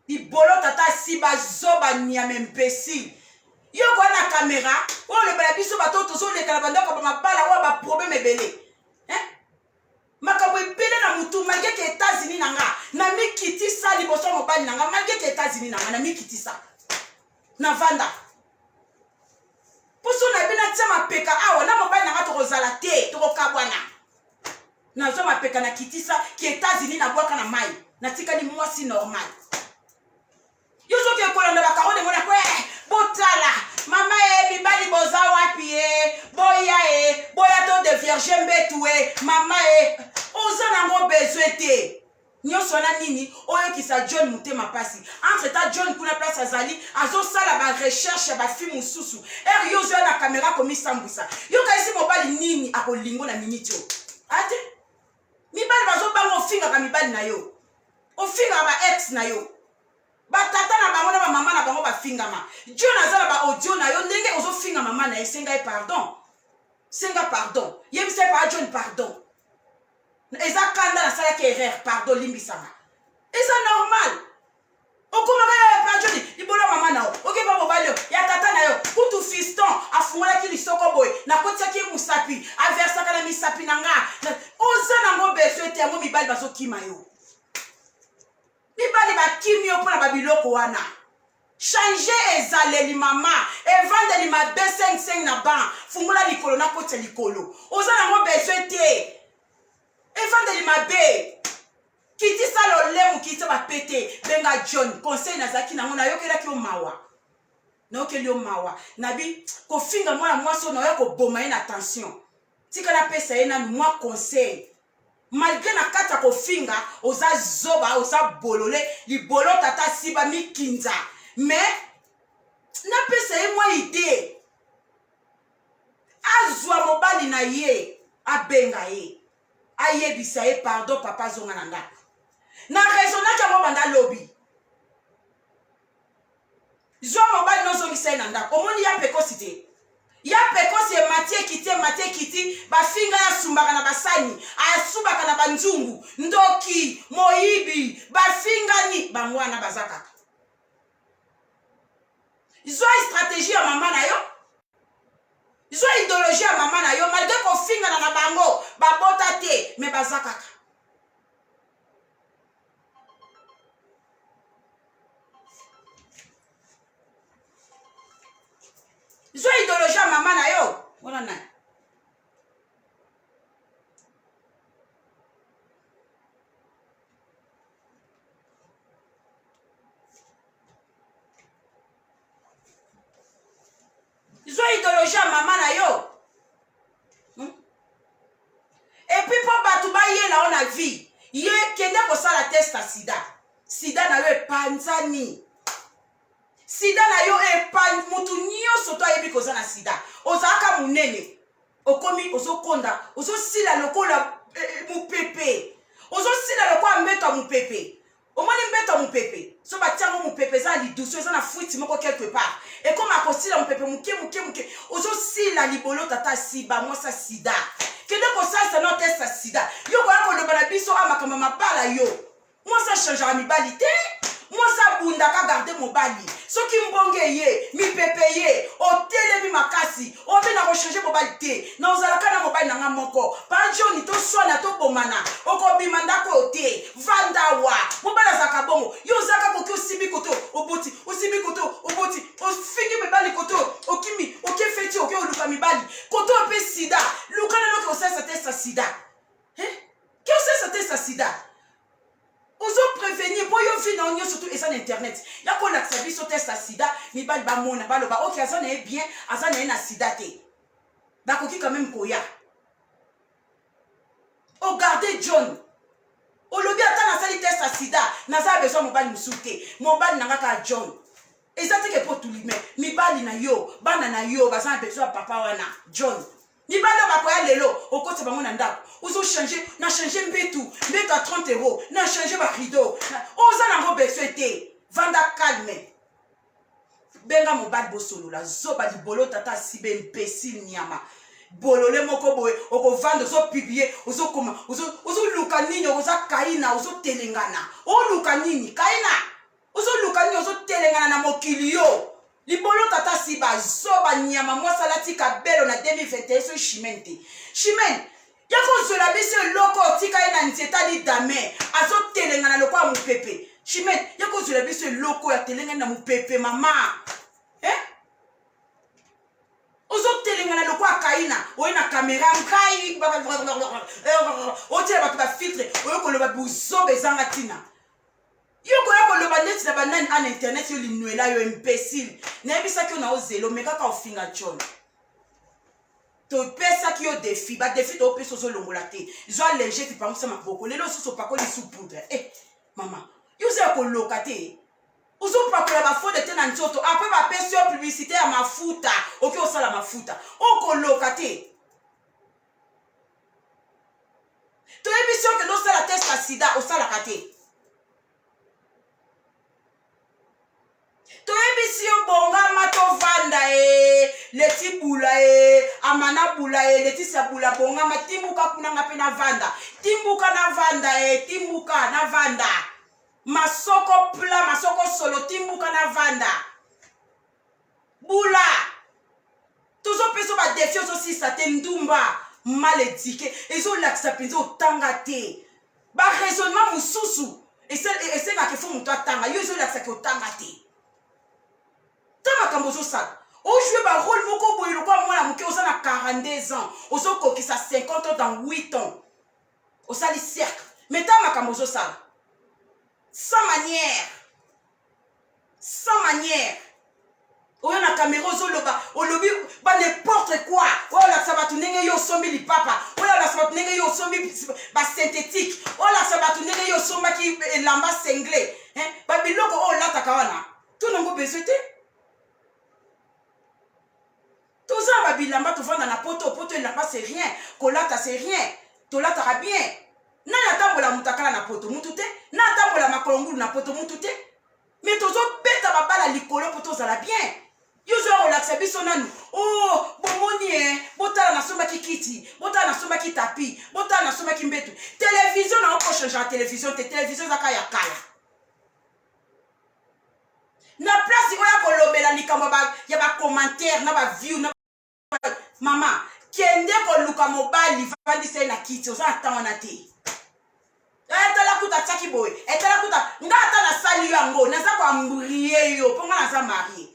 Ibolo tata si bazoba nyame imbécile. Yo kwa na caméra, o le bala biso batoto so le kalabanda ko ba bala wa ba problème ebele. Hein? Makabo ebele na mutu malgré que États-Unis nanga, na mikiti sa liboso mobali nanga, malgré que États-Unis nanga na mikiti sa. Na vanda. Poso na bina tia mapeka awa na mobali nanga to kozala te, to kokabwana. Na zo mapeka na kitisa ki États-Unis na bwaka na mai. Na tika ni mwasi normal. Yo so ke kolanda ba Caro de Monaco botala mama mibali boza wapi boya to de vierge mbetu mama oza nango besoin te nyonso na nini oyo kisa John Mutema pasi entre ta John kuna place azali azosala ba recherche ba film mususu yo zo na caméra komi sambwisa yo kaisi mobali nini akolingo na minute yo ate mibali bazo bango ofinga ka mibali na yo ofinga ba ex na yo batata na bango na ba mama na bango ba fingama Dieu nazala ba audio na yo ndenge ozo finga mama na esenga pardon senga pardon yebise pa John pardon eza kanda na sala ke erreur pardon limbisanga eza normal okoma ba pa John libolo mama na oke ba bobalo ya tata na yo kutu fiston afungola ki lisoko boy na kotia ki musapi aversa kana misapi nanga oza nango besoin te yango mibali bazo kima yo mibali bakimi yo pona babiloko wana changer ezaleli mama evandeli ma 255 na ban fungula likolo na kote likolo oza nango besoin te evandeli mabe kiti salo lemu kiti bapete benga John conseil nazaki nango nayokelaki yo mawa nayokeli yo mawa nabi kofinga mwana mwasi na yo koboma ye na tension tika na pesa ye na mwa conseil malgré na kata kofinga oza zoba oza bolole libolo tata siba mikinza mais na pesa ye mwa idée azwa mobali na ye abenga ye ayebisa ye pardon papa zonga na ndako na raisonnage mo banda lobby zwa mobali no zongisa ye na ndako omoni ya pekosi te ya pekosi e matie kiti bafinga ya sumbaka na basani asubaka na banzungu ndoki moyibi bafingani bangwana bazakaka zwa stratégie ya mama na yo zwa idéologie ya mama na yo malgré kofinga na bango babota te me bazakaka zwa idéologie ya mama na yo wana na zwa idéologie ya mama na yo et puis po bato bayela o na vie ye kende kosala test ya sida na yo epanzani sida na yo mutu nyonso to ayebi koza na sida ozalaka munene okomi ozokonda ozosila lokola mupepe ozosila lokola mbeto ya mupepe omoni mbeto ya mupepe so batiango mupepe eza lidusu eza na fruiti moko quelque part ekoma akosila mupepe muke ozosila libolo tata siba mwasa sida kende kosalisa no test ya sida yo koya koloba na biso makambo mabala yo mwasa changera mibali te mwasa bundaka garde mobali soki mbonge ye mipepe ye otelemi makasi obe na kochange mobali te na ozalaka na mobali nanga moko panjoni toswana tobomana okobima ndako te vandawa mobali azalaka bongo yo ozalaka koki osimbi koto oboti ofingi mibali koto okimi okefeti oke oluka mibali koto ope sida lukana noki osalisa test ya sida ke osalisa test ya sida ozo prévenir po yo vi na onyo surtout eza na internet ya kolakisa biso test ya sida mibali bamona baloba ok aza na ye bien aza na ye na sida te bakoki quand même koya ogarde John olobi ata nasali test ya sida naza besoin mobali mosusu te mobali nanga kaka John eza teke po tulime mibali na yo bana na yo baza na besoin ya papa wana John Mibanda bakoya lelo, au côté bango na ndako. Ozo changer, na changer mbetu à 30 €, na changer ba rideau. Oza na ngo besete, vanda calme. Benga mobali bosolo la zoba di bolo tata sibe imbécile nyama. Bolole moko boye, oko vanda ozo publier, ozo koma, ozo luka nini, ozo kaina, ozo telengana. O luka nini, kaina. Ozo luka nini, ozo telengana na mokili yo. Libolo tata siba zoba nyama moi salati kabelo na 2021 so chimente. Chimene yako zola biso loko tika ina nzeta li dame azo telenga na loko mu pepe. Chimene yako zola biso loko ya telenga na mu pepe mama. Ozo telenga na loko akaina oina kamera nkai o tira ba filtre o ko lo ba buzo bezanga tina. Yoko yako lo bandeti na banani an internet yo linuela yo imbécile. Na bisa ki na ozelo meka ka ofinga John. To pesa ki yo défi, ba défi to peso zo longola te. Zo alléger ti pamsa maboko. Lelo so pa ko li sous poudre. Mama, yo se ko lokate. Ozo pa ko la ba fode te na nzoto. Après ba peso publicité ya mafuta. Oki osala mafuta. O ko lokate. To emission que no sala test à sida osala kate. Toyebisi yo bonga mato vanda leti bula amana bula leti sabula bonga matimbuka kunanga pe na vanda timbuka na vanda timbuka na vanda masoko pla masoko solo timbuka na vanda bula tozo peso ba defio so sisa te ndumba malédiqué ezo laksa penzo tanga te ba raisonnement mususu ese ngake fo muto atanga yo ezo laksa ke otanga te. Tama kambozo sa. O jouer ba rôle moko boye lo kwa mwana muke oza na 42 ans. Ozo kokisa 50 ans dans 8 ans. Oza li cercle. Mais tama kambozo sa. Sans manière. Sans manière. Oyo na caméra ozo loba, o lobi ba n'importe quoi. O la sabatu nenge yo sombi li papa. O la sabatu nenge yo sombi ba synthétique. O la sabatu nenge yo somba ki lamba senglé. Ba biloko o la takawana. Tout n'ongo besoin te. Tout ça va bilamba tu vendre na poto il n'a pas c'est rien kolata c'est rien tolata ra bien na yatambola mutakala na poto mutute na tambola makolongulu na poto mutute mais tozo beta babala likolo poto za la bien yuzo relaxa biso nanu oh bomoni botala na somba kikiti botala na somba kitapi botala na somba kimbetu télévision na ko changer télévision zaka ya kala na place oya kolobela likambo ba ya ba commentaire na ba view na mama kende ko luka mobali vandi se na kiti oza atanga te etala kuta tsaki boy etala kuta ngata na sali yango naza ko amburier yo ponga naza marié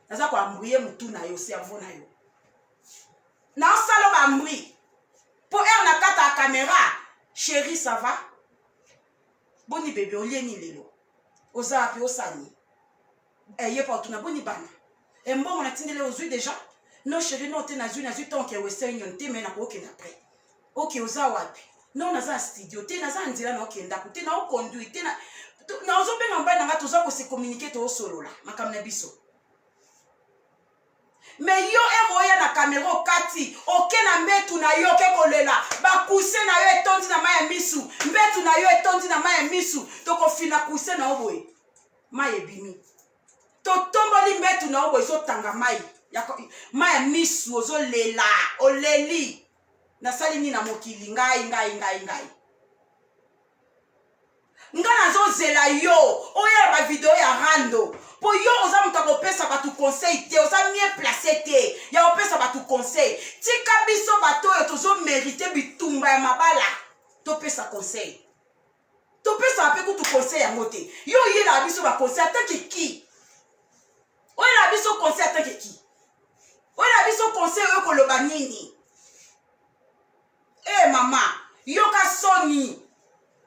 naza ko amburier mutu na yo cerveau na yo na salo ba ambri po na kata caméra chérie ça va boni bébé olieni lelo oza api osani ye pa tuna boni bana mbongo na tindele ozui déjà. Non chérie non te na zui tant que wese nyon te mena ko okenda après. OK oza wapi? Non naza studio te naza ndila na okenda ku te na okonduit te na ozo benga mba na toza ko se communiquer to solola makamna biso. Mais yo eroya na caméra okati okena mbetu na yo ke kolela ba kuse na yo etondi na maya misu mbetu na yo etondi na maya misu to ko fina kuse na oboye maye bimi to tomboli mbetu na oboye so tanga mayi maya misu ozo lela oleli nasali ni na mokili ngai ngana zo zela yo oya ba video ya rando po yo oza mutako pesa batu conseil te oza mieux placé te ya opesa batu conseil tika biso bato yo tozo mériter bitumba ya mabala to pesa conseil to pesa ape kutu conseil ya mote yo yela biso ba conseil atake ki oya biso conseil atake ki oya biso conseil yo koloba nini mama yo ka soni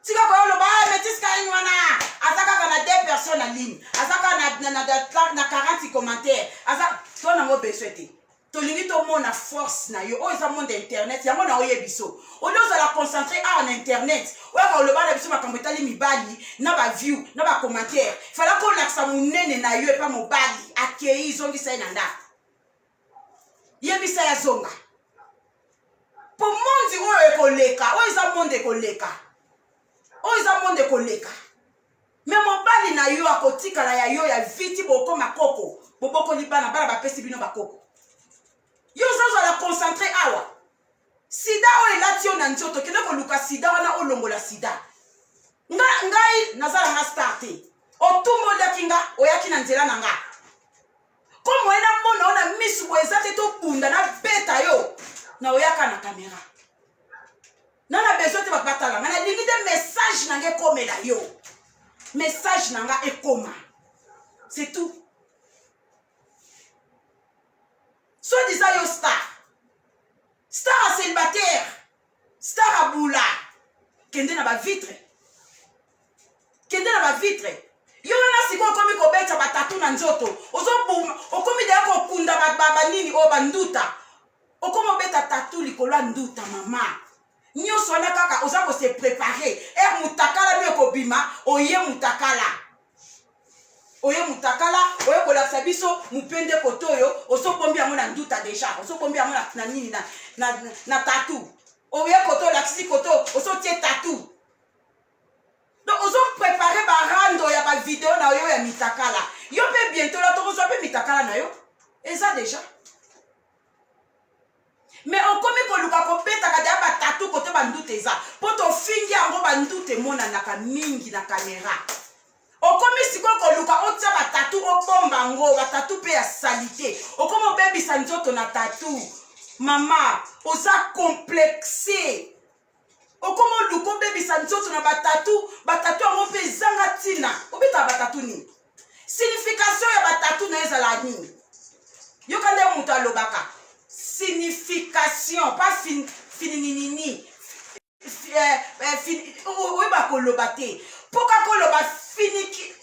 tika ko lo ba metis ka wana azaka kana 2 personnes en ligne azaka na 40 commentaires azaka to na mo beswete to lingi to mona force na yo o za monde internet yango na oye biso o lo za la concentrer en internet o ka lo ba na biso makambo etali mibali na ba view na ba commentaires fala ko laksa munene na yo pa mobali akei zongi sai na nda yebisa ya zonga po mondi oyo ekoleka oyo eza monde ekoleka oyo eza monde ekoleka me mobali na yo akotikala ya yo ya viti bokoma koko bobokoli bana bapesi bino bakoko yo ozazwala concentre awa sida oyo elati yo na nzoto kende koluka sida wana olongola sida ngai nazala nga star te otumboliaki nga oyaki na nzela na nga komo ena mona ona misu boye eza te tobunda na beta yo na oyaka na kamera nana besoin te babatala nga nalingi te message na nga ekomela yo message na nga ekoma c'est tout so disa yo star a célibataire star a bula kende na bavitre yo wana sikoyo okomi kobeta batatu na nzoto ozobuma okomi deya kokunda banini oyo banduta okomi obeta tatu likolo ya nduta mama nyonso wana kaka oza kose prépare mutakala mi okobima oye mutakala oye kolakisa biso mupende koto oyo ozobombi yango na nduta deja ozobombi yango na nini na tatu oye koto olakisi koto ozotie tatu donc ozo prépare barando ya bavideo na yo ya mitakala yo mpe bientôt la tokozwa mpe mitakala na yo eza deja mais okomi koluka kopetaka deya batatu kote bandute eza mpo tofingi yango bandute emonanaka mingi na kamera okomi sikoyo koluka otia batatu obomba yango batatu mpe ya salite okomi obebisa nzoto na tatu mama oza complexe okomi oluka obebisa nzoto na batatu yango mpe ezanga ntina obetaka batatu nini signification ya batatu na ezala nini yoka nde moto alobaka signification pas fininini oyeba koloba te mpo kaka oloba finiki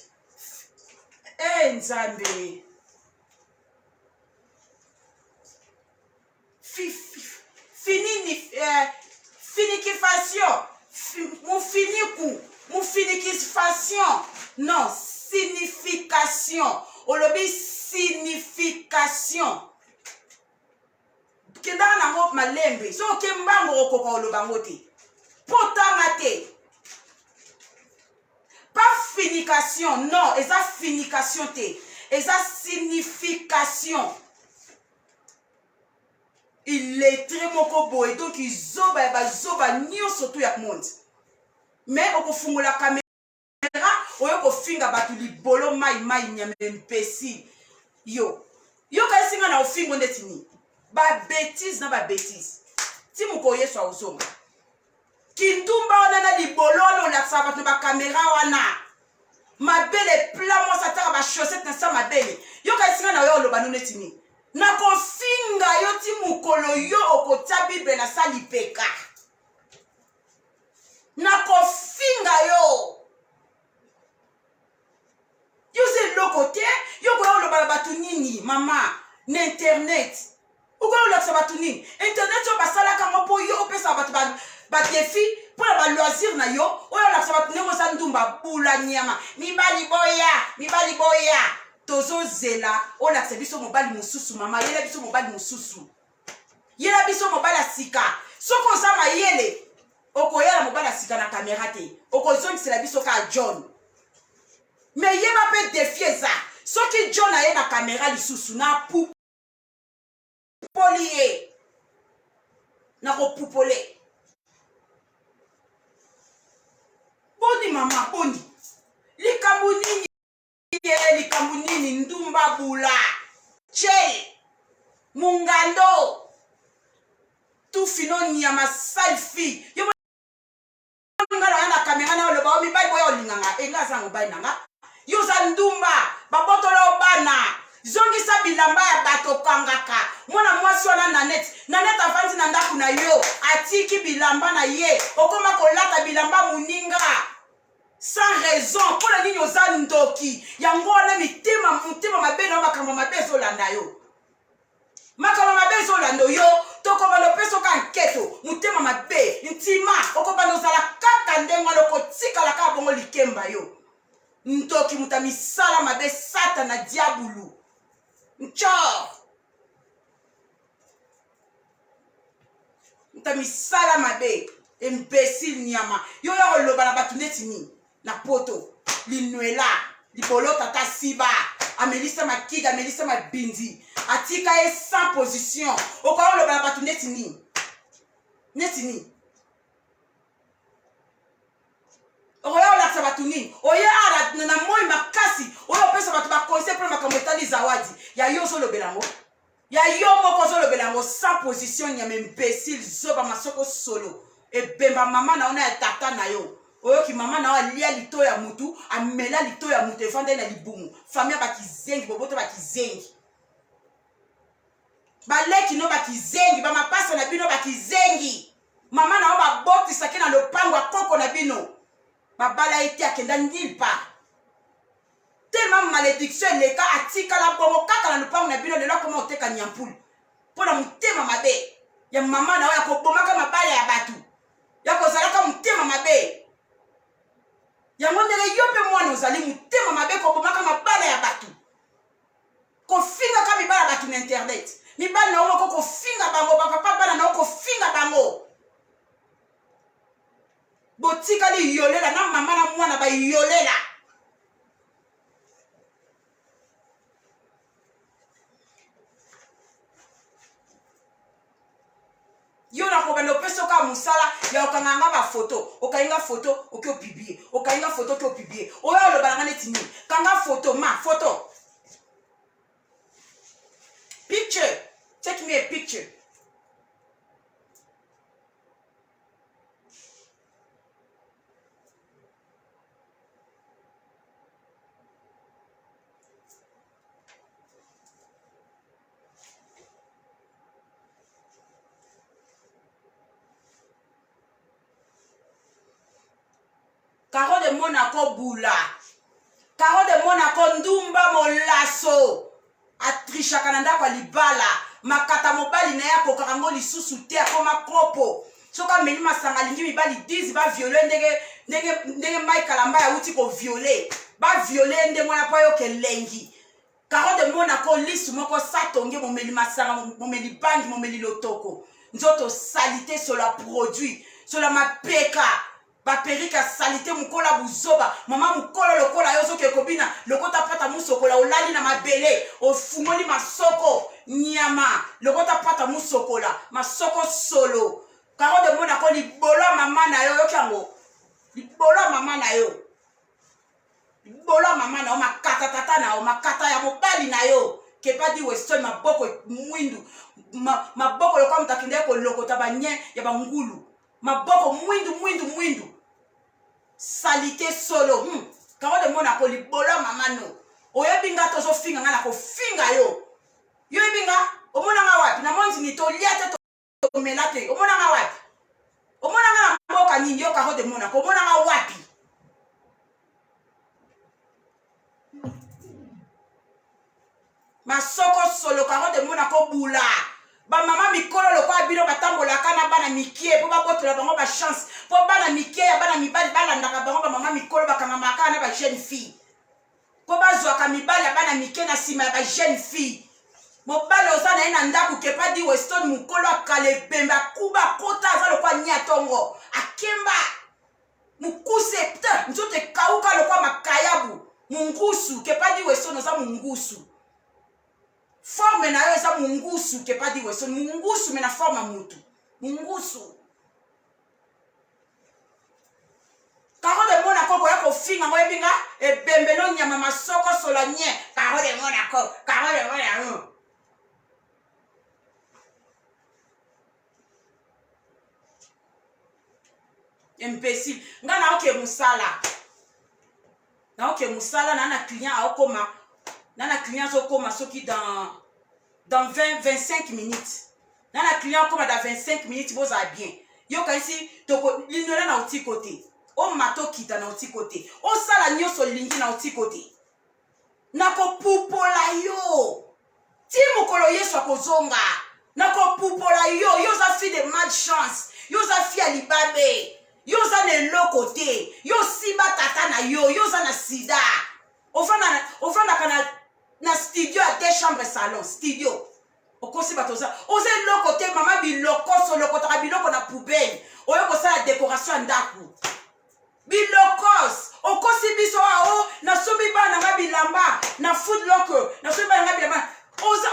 nzambe finikification mufinikisation non signification olobi signification kendaka nango malembe so oke mbango okoka olobango te mpo tanga te pas finication non eza finication te eza signification illettré moko boye donc izoba ya bazoba nyonso to ya monde mais okofungola kamera oyo kofinga bato libolo mai nyame mpesi yo kaesinga na ofingo ndeti nini babétise na babétise ti moko yesu aozonga kintumba wana na libolo wana olakisaka bato na bakamera wana mabele pla mwasi ataka bachaussette na sa mabele yo kaesinga na oyo oloba no neti nini nakofinga yo ti mokolo yo okotia bible na sa lipeka nakofinga yo ze eloko te yo koya oloba na bato nini mama na internet okoya olakisa bato nini internet oyo basalaka ngo mpo yo opesa bato badefi mpo na baloisir na yo oyo olakisa bato ndenge oza ndumba bula nyama mibali boya tozozela olakisa biso mobali mosusu mama yela biso mobali mosusu yela biso mobali ya sika soki oza mayele okoyela mobali ya sika na kamera te okozongisela biso ka John me yeba mpe defi eza soki John aye na kamera lisusu na pupoli ye na kopupole boni mama boni likambo nini ndumba bula chel mungando tufino nyama selfie yo ngala na kamera na oloba mibali boyo olinganga enga za mobali nanga yo za ndumba babotolo bana zongisa bilamba ya bato kangaka mwana mwasi wana nanet avanzi na ndaku na yo atiki bilamba na ye okoma kolata bilamba muninga sans raison mpona nini oza ndoki yango wana mitema mabe na makambo mabe ezolanda yo makambo mabe ezolanda yo tokobanda opesa oka nketo motema mabe ntima okobanda ozala kaka ndenge wana okotikala kaka bongo likemba yo ntoki muta misala mabe satana diabulu ncho misala mabe imbécile nyama yo ya loba na batu neti ni na poto linwela libolo tata siba amelisa makida amelisa mabindi atika e sans position okwa loba na batu neti ni oya olakisa batu nini oya ala na moi makasi oya opesa batu baconseil mpo na makambo etali zawadi ya yo ozolobela yango ya yo moko ozolobela yango sans position nyama imbécile zoba masoko solo ebemba mama na ona ya tata na yo oyoki mama na yo alia lito ya mutu amela lito ya mutu efandeli na libumu famille bakizengi boboto bakizengi baleki no bakizengi bamapasa na bino bakizengi mama na yo babotisaki na lopango ya koko na bino babala ete akenda nulle part tellement malédiction eleka atikala bongo kaka na lopango na bino lelo akoma oteka nyampulu mpo na motema mabe ya mama na yo ya kobomaka mabala ya bato ya kozalaka motema mabe yango ndenge yo mpe mwana ozali motema mabe kobomaka mabala ya bato kofingaka mibala ya bato na internet mibali na yo moko kofinga bango bapapa bana na yo kofinga bango botikali yolela na mama na mwana bayolela yo na kobanda opesa oka mosala ya okanganga bafoto okainga foto oki opiblie okainga foto oki opiblie oyo olobananga neti nini kanga foto ma foto picture take me a picture Karo de Monaco bula. Karo de Monaco ndumba molaso. Atrisha kananda kwa libala. Makata mobali na yako karango lisusu te akoma kopo. Soka meni masanga lingi mibali 10 ba violer ndenge Mike Kalamba ya uti ko violer. Ba violer ndenge mwana pa yo kelengi. Karo de Monaco lisu moko satonge momeli masanga momeli bangi momeli lotoko. Nzoto salité sur la produit, sur la mapeka. Baperika salite mukola buzoba mama mukola lokola yozo ke kobina lokota pata musokola olali na mabele ofungoli masoko nyama lokota pata musokola masoko solo karo de mona ko libolo mama na yo yokango libolo mama na yo libolo mama na yo makata tata na yo makata ya mobali na yo kepadi western maboko mwindu maboko lokwa mutakinde ko lokota banye ya bangulu maboko mwindu salite solo karo de mona ko libolo mama no oyebinga tozo finga ngana ko finga yo yebinga omona nga wapi na monzi ni to liate to melate omona nga wapi omona nga mboka nini yo karo de mona ko omona nga wapi masoko solo karo de mona ko bula ba mama mikolo lokwa bino batambola kana bana mikie po babotola bango ba chance po bana mikie ya bana mibali balandaka bango ba mama mikolo bakanga makana na ba jeune fille po bazwaka mibali ya bana mikie na sima ya ba jeune fille mobali oza na ye na ndako kepadi weston mukolo akale bemba kuba kota aza lokwa nyatongo akemba mukuse puta nzoto ekauka lokwa makayabu mungusu kepadi weston oza mungusu forme na yo eza mungusu kepadi weso mungusu mena forma mutu mungusu karo de mona koko ya kofinga ngo ebinga ebembe no nyama masoko sola nye karo de mona ko imbécile nga na oke musala na client akoma nana client sokoma soki dans 20-25 minutes nana client koma dans 25 minutes boza bien yo kasi toko linela na uti côté o mato kita na uti côté o sala nyoso lingi na uti côté nako pupola yo ti mokolo yesu akozonga nako pupola yo za fi de malchance yo za fi ya libabe yo za nelo côté yo siba tata na yo za na sida ofanda kana na studio à 2 chambres salon studio okosi bato oza eloko te mama bilokoso olokotaka biloko na poubelle oyo kosala décoration ya ndako bilokos okosi biso ao nasomi bana nga bilamba na foodlock nasomi bana nga bilamba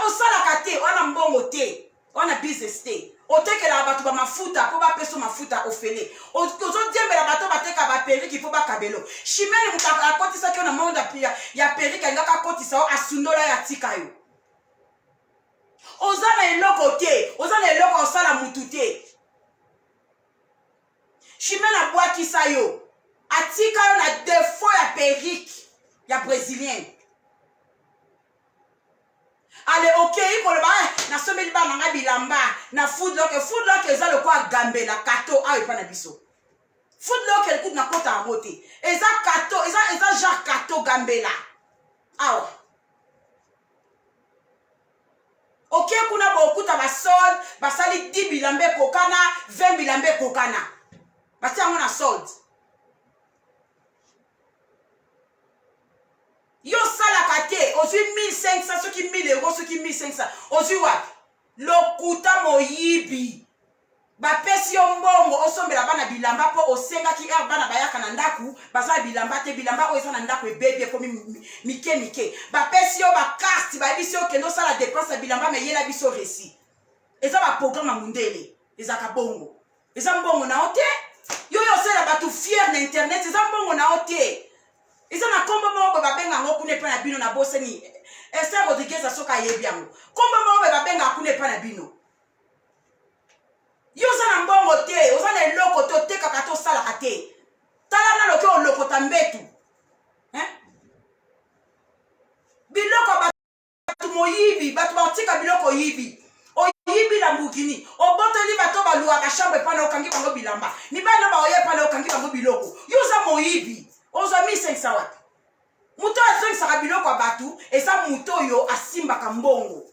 osalaka te wana mbongo te wana business te otekelaka bato bamafuta mpo bapeso mafuta ofele ozodiembela bato bateka baperiki mpo bakabelo chimene moto akotisaki yo na monde ya periki alingaka akotisa yo asundola yo atika yo oza na eloko te oza na eloko osala mutu te chimene abwakisa yo atika yo na defo ya periki ya brésilien ale okei koloba nasomeli bana nga bilamba na foodlock eza lokwa gambela kato ayo epa na biso foodlock elikuti na kota yango te eza kato eza genre kato gambela awa okei kuna bokuta basol basali 10 bilamba ekokana 20 bilamba ekokana batia yango na solde yo salaka te ozwi 1500 soki 1000 euro soki 1500 ozwi wapi lokuta moyibi bapesi yo mbongo osombela bana bilamba mpo osengaki r bana bayaka na ndaku baza bilamba te bilamba oyo eza na ndako ebebi ekomi mike mike bapesi yo bakarte bayebisi yo kende osala dépense ya bilamba meyela biso resi eza baprogramme ya mundele ezaka bongo eza mbongo na yo te yo oyo osala bato fiere na internet eza mbongo na yo te eza na kombo moko babenga yango kuna epai na bino na boseni Esther Rodriguez asoka ayebi yango kombo moko babenga kuna epai na bino yo oza na mbongo te oza na eloko te otekaka te osalaka te tala na loke olokota mbetu biloko bato moyibi bato batika biloko oyibi oyibi na mbukini oboteli bato baluaka chambre epai na okangi bango bilamba mibali baoye epai na okangi bango biloko yo oza moyibi ozwa 1500 wapi muto azongisaka biloko ya bato eza muto oyo asimbaka mbongo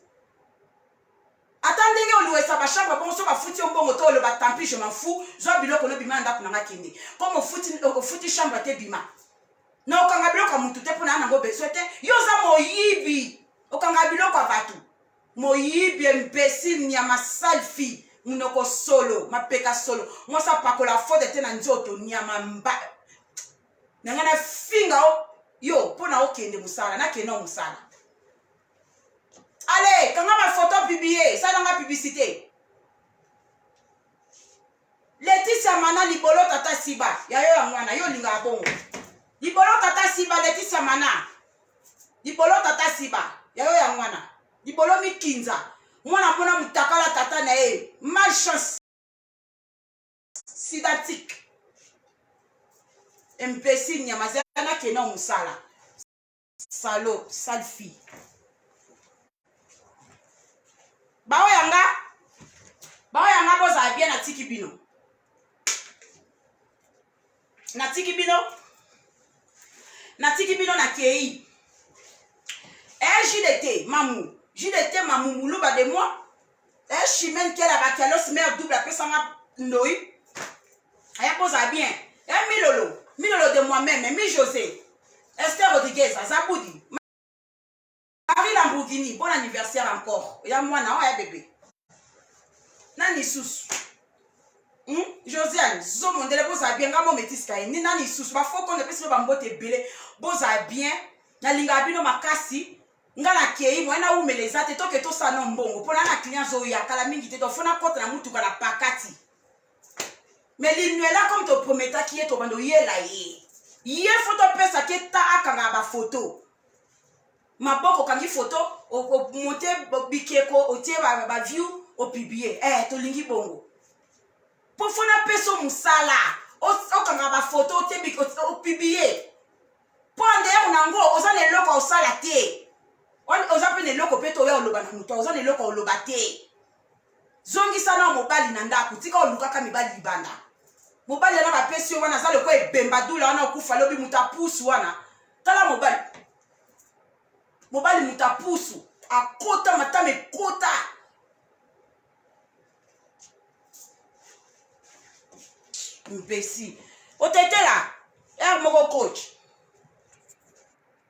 ata ndenge oluwesa bachambre bongo so bafuti yo mbongo to oloba tampi je m'en fous zwa biloko olobima na ndako nanga kende comme ofuti chambre te bima na okanga biloko ya mutu te mpo na yango besoin te yo oza moyibi okanga biloko ya bato moyibi imbécile nyama salfi munoko solo mapeka solo mosa pakola fote te na nzoto nyama mba nanga na finga yo pona okende musala nakenda musala allez kanga ma photo publier ça dans ma publicité Laetitia Mana libolo tata siba ya yo ya mwana yo linga bongo libolo tata siba Laetitia Mana libolo tata siba ya yo ya mwana libolo mikinza mwana mona mutakala tata na ye malchance sidatique imbécile nyamazana kena musala salo salfi bao yanga boza bien natiki bino na kei JDT mamu muluba de moi chimène qui a la bacalos mère double après ça noi aya boza bien milolo de moi-même mi José Esther Rodriguez Zabudi Marie Lamborghini bon anniversaire encore ya mwana ya bébé nani susu Josiane zo mondele boza bien ngamo metiska ni nani susu ba foko ne pesi ba mbote belé boza bien na linga bino makasi ngala kei mwana umeleza te toke to sana mbongo pona na client zo ya kala mingi te to fona kota na mutu kana pakati mais l'inuela comme te prometa qui est au bando yela ye photo pesa ke ta akanga ba photo maboko kangi photo o monter bikeko o tie ba view o publier to lingi bongo po fona peso musala o kanga ba photo o tie biko o publier po ande nango oza ne loko osala te oza pe ne loko peto ya oloba na muto oza ne loko oloba te zongisa na mobali na ndako tika olukaka mibali libanda mobali na bapesi wana za loko ebemba dula wana okufa lobi muta pusu wana tala mobali muta pusu akota matame kota mbesi otetela moko coach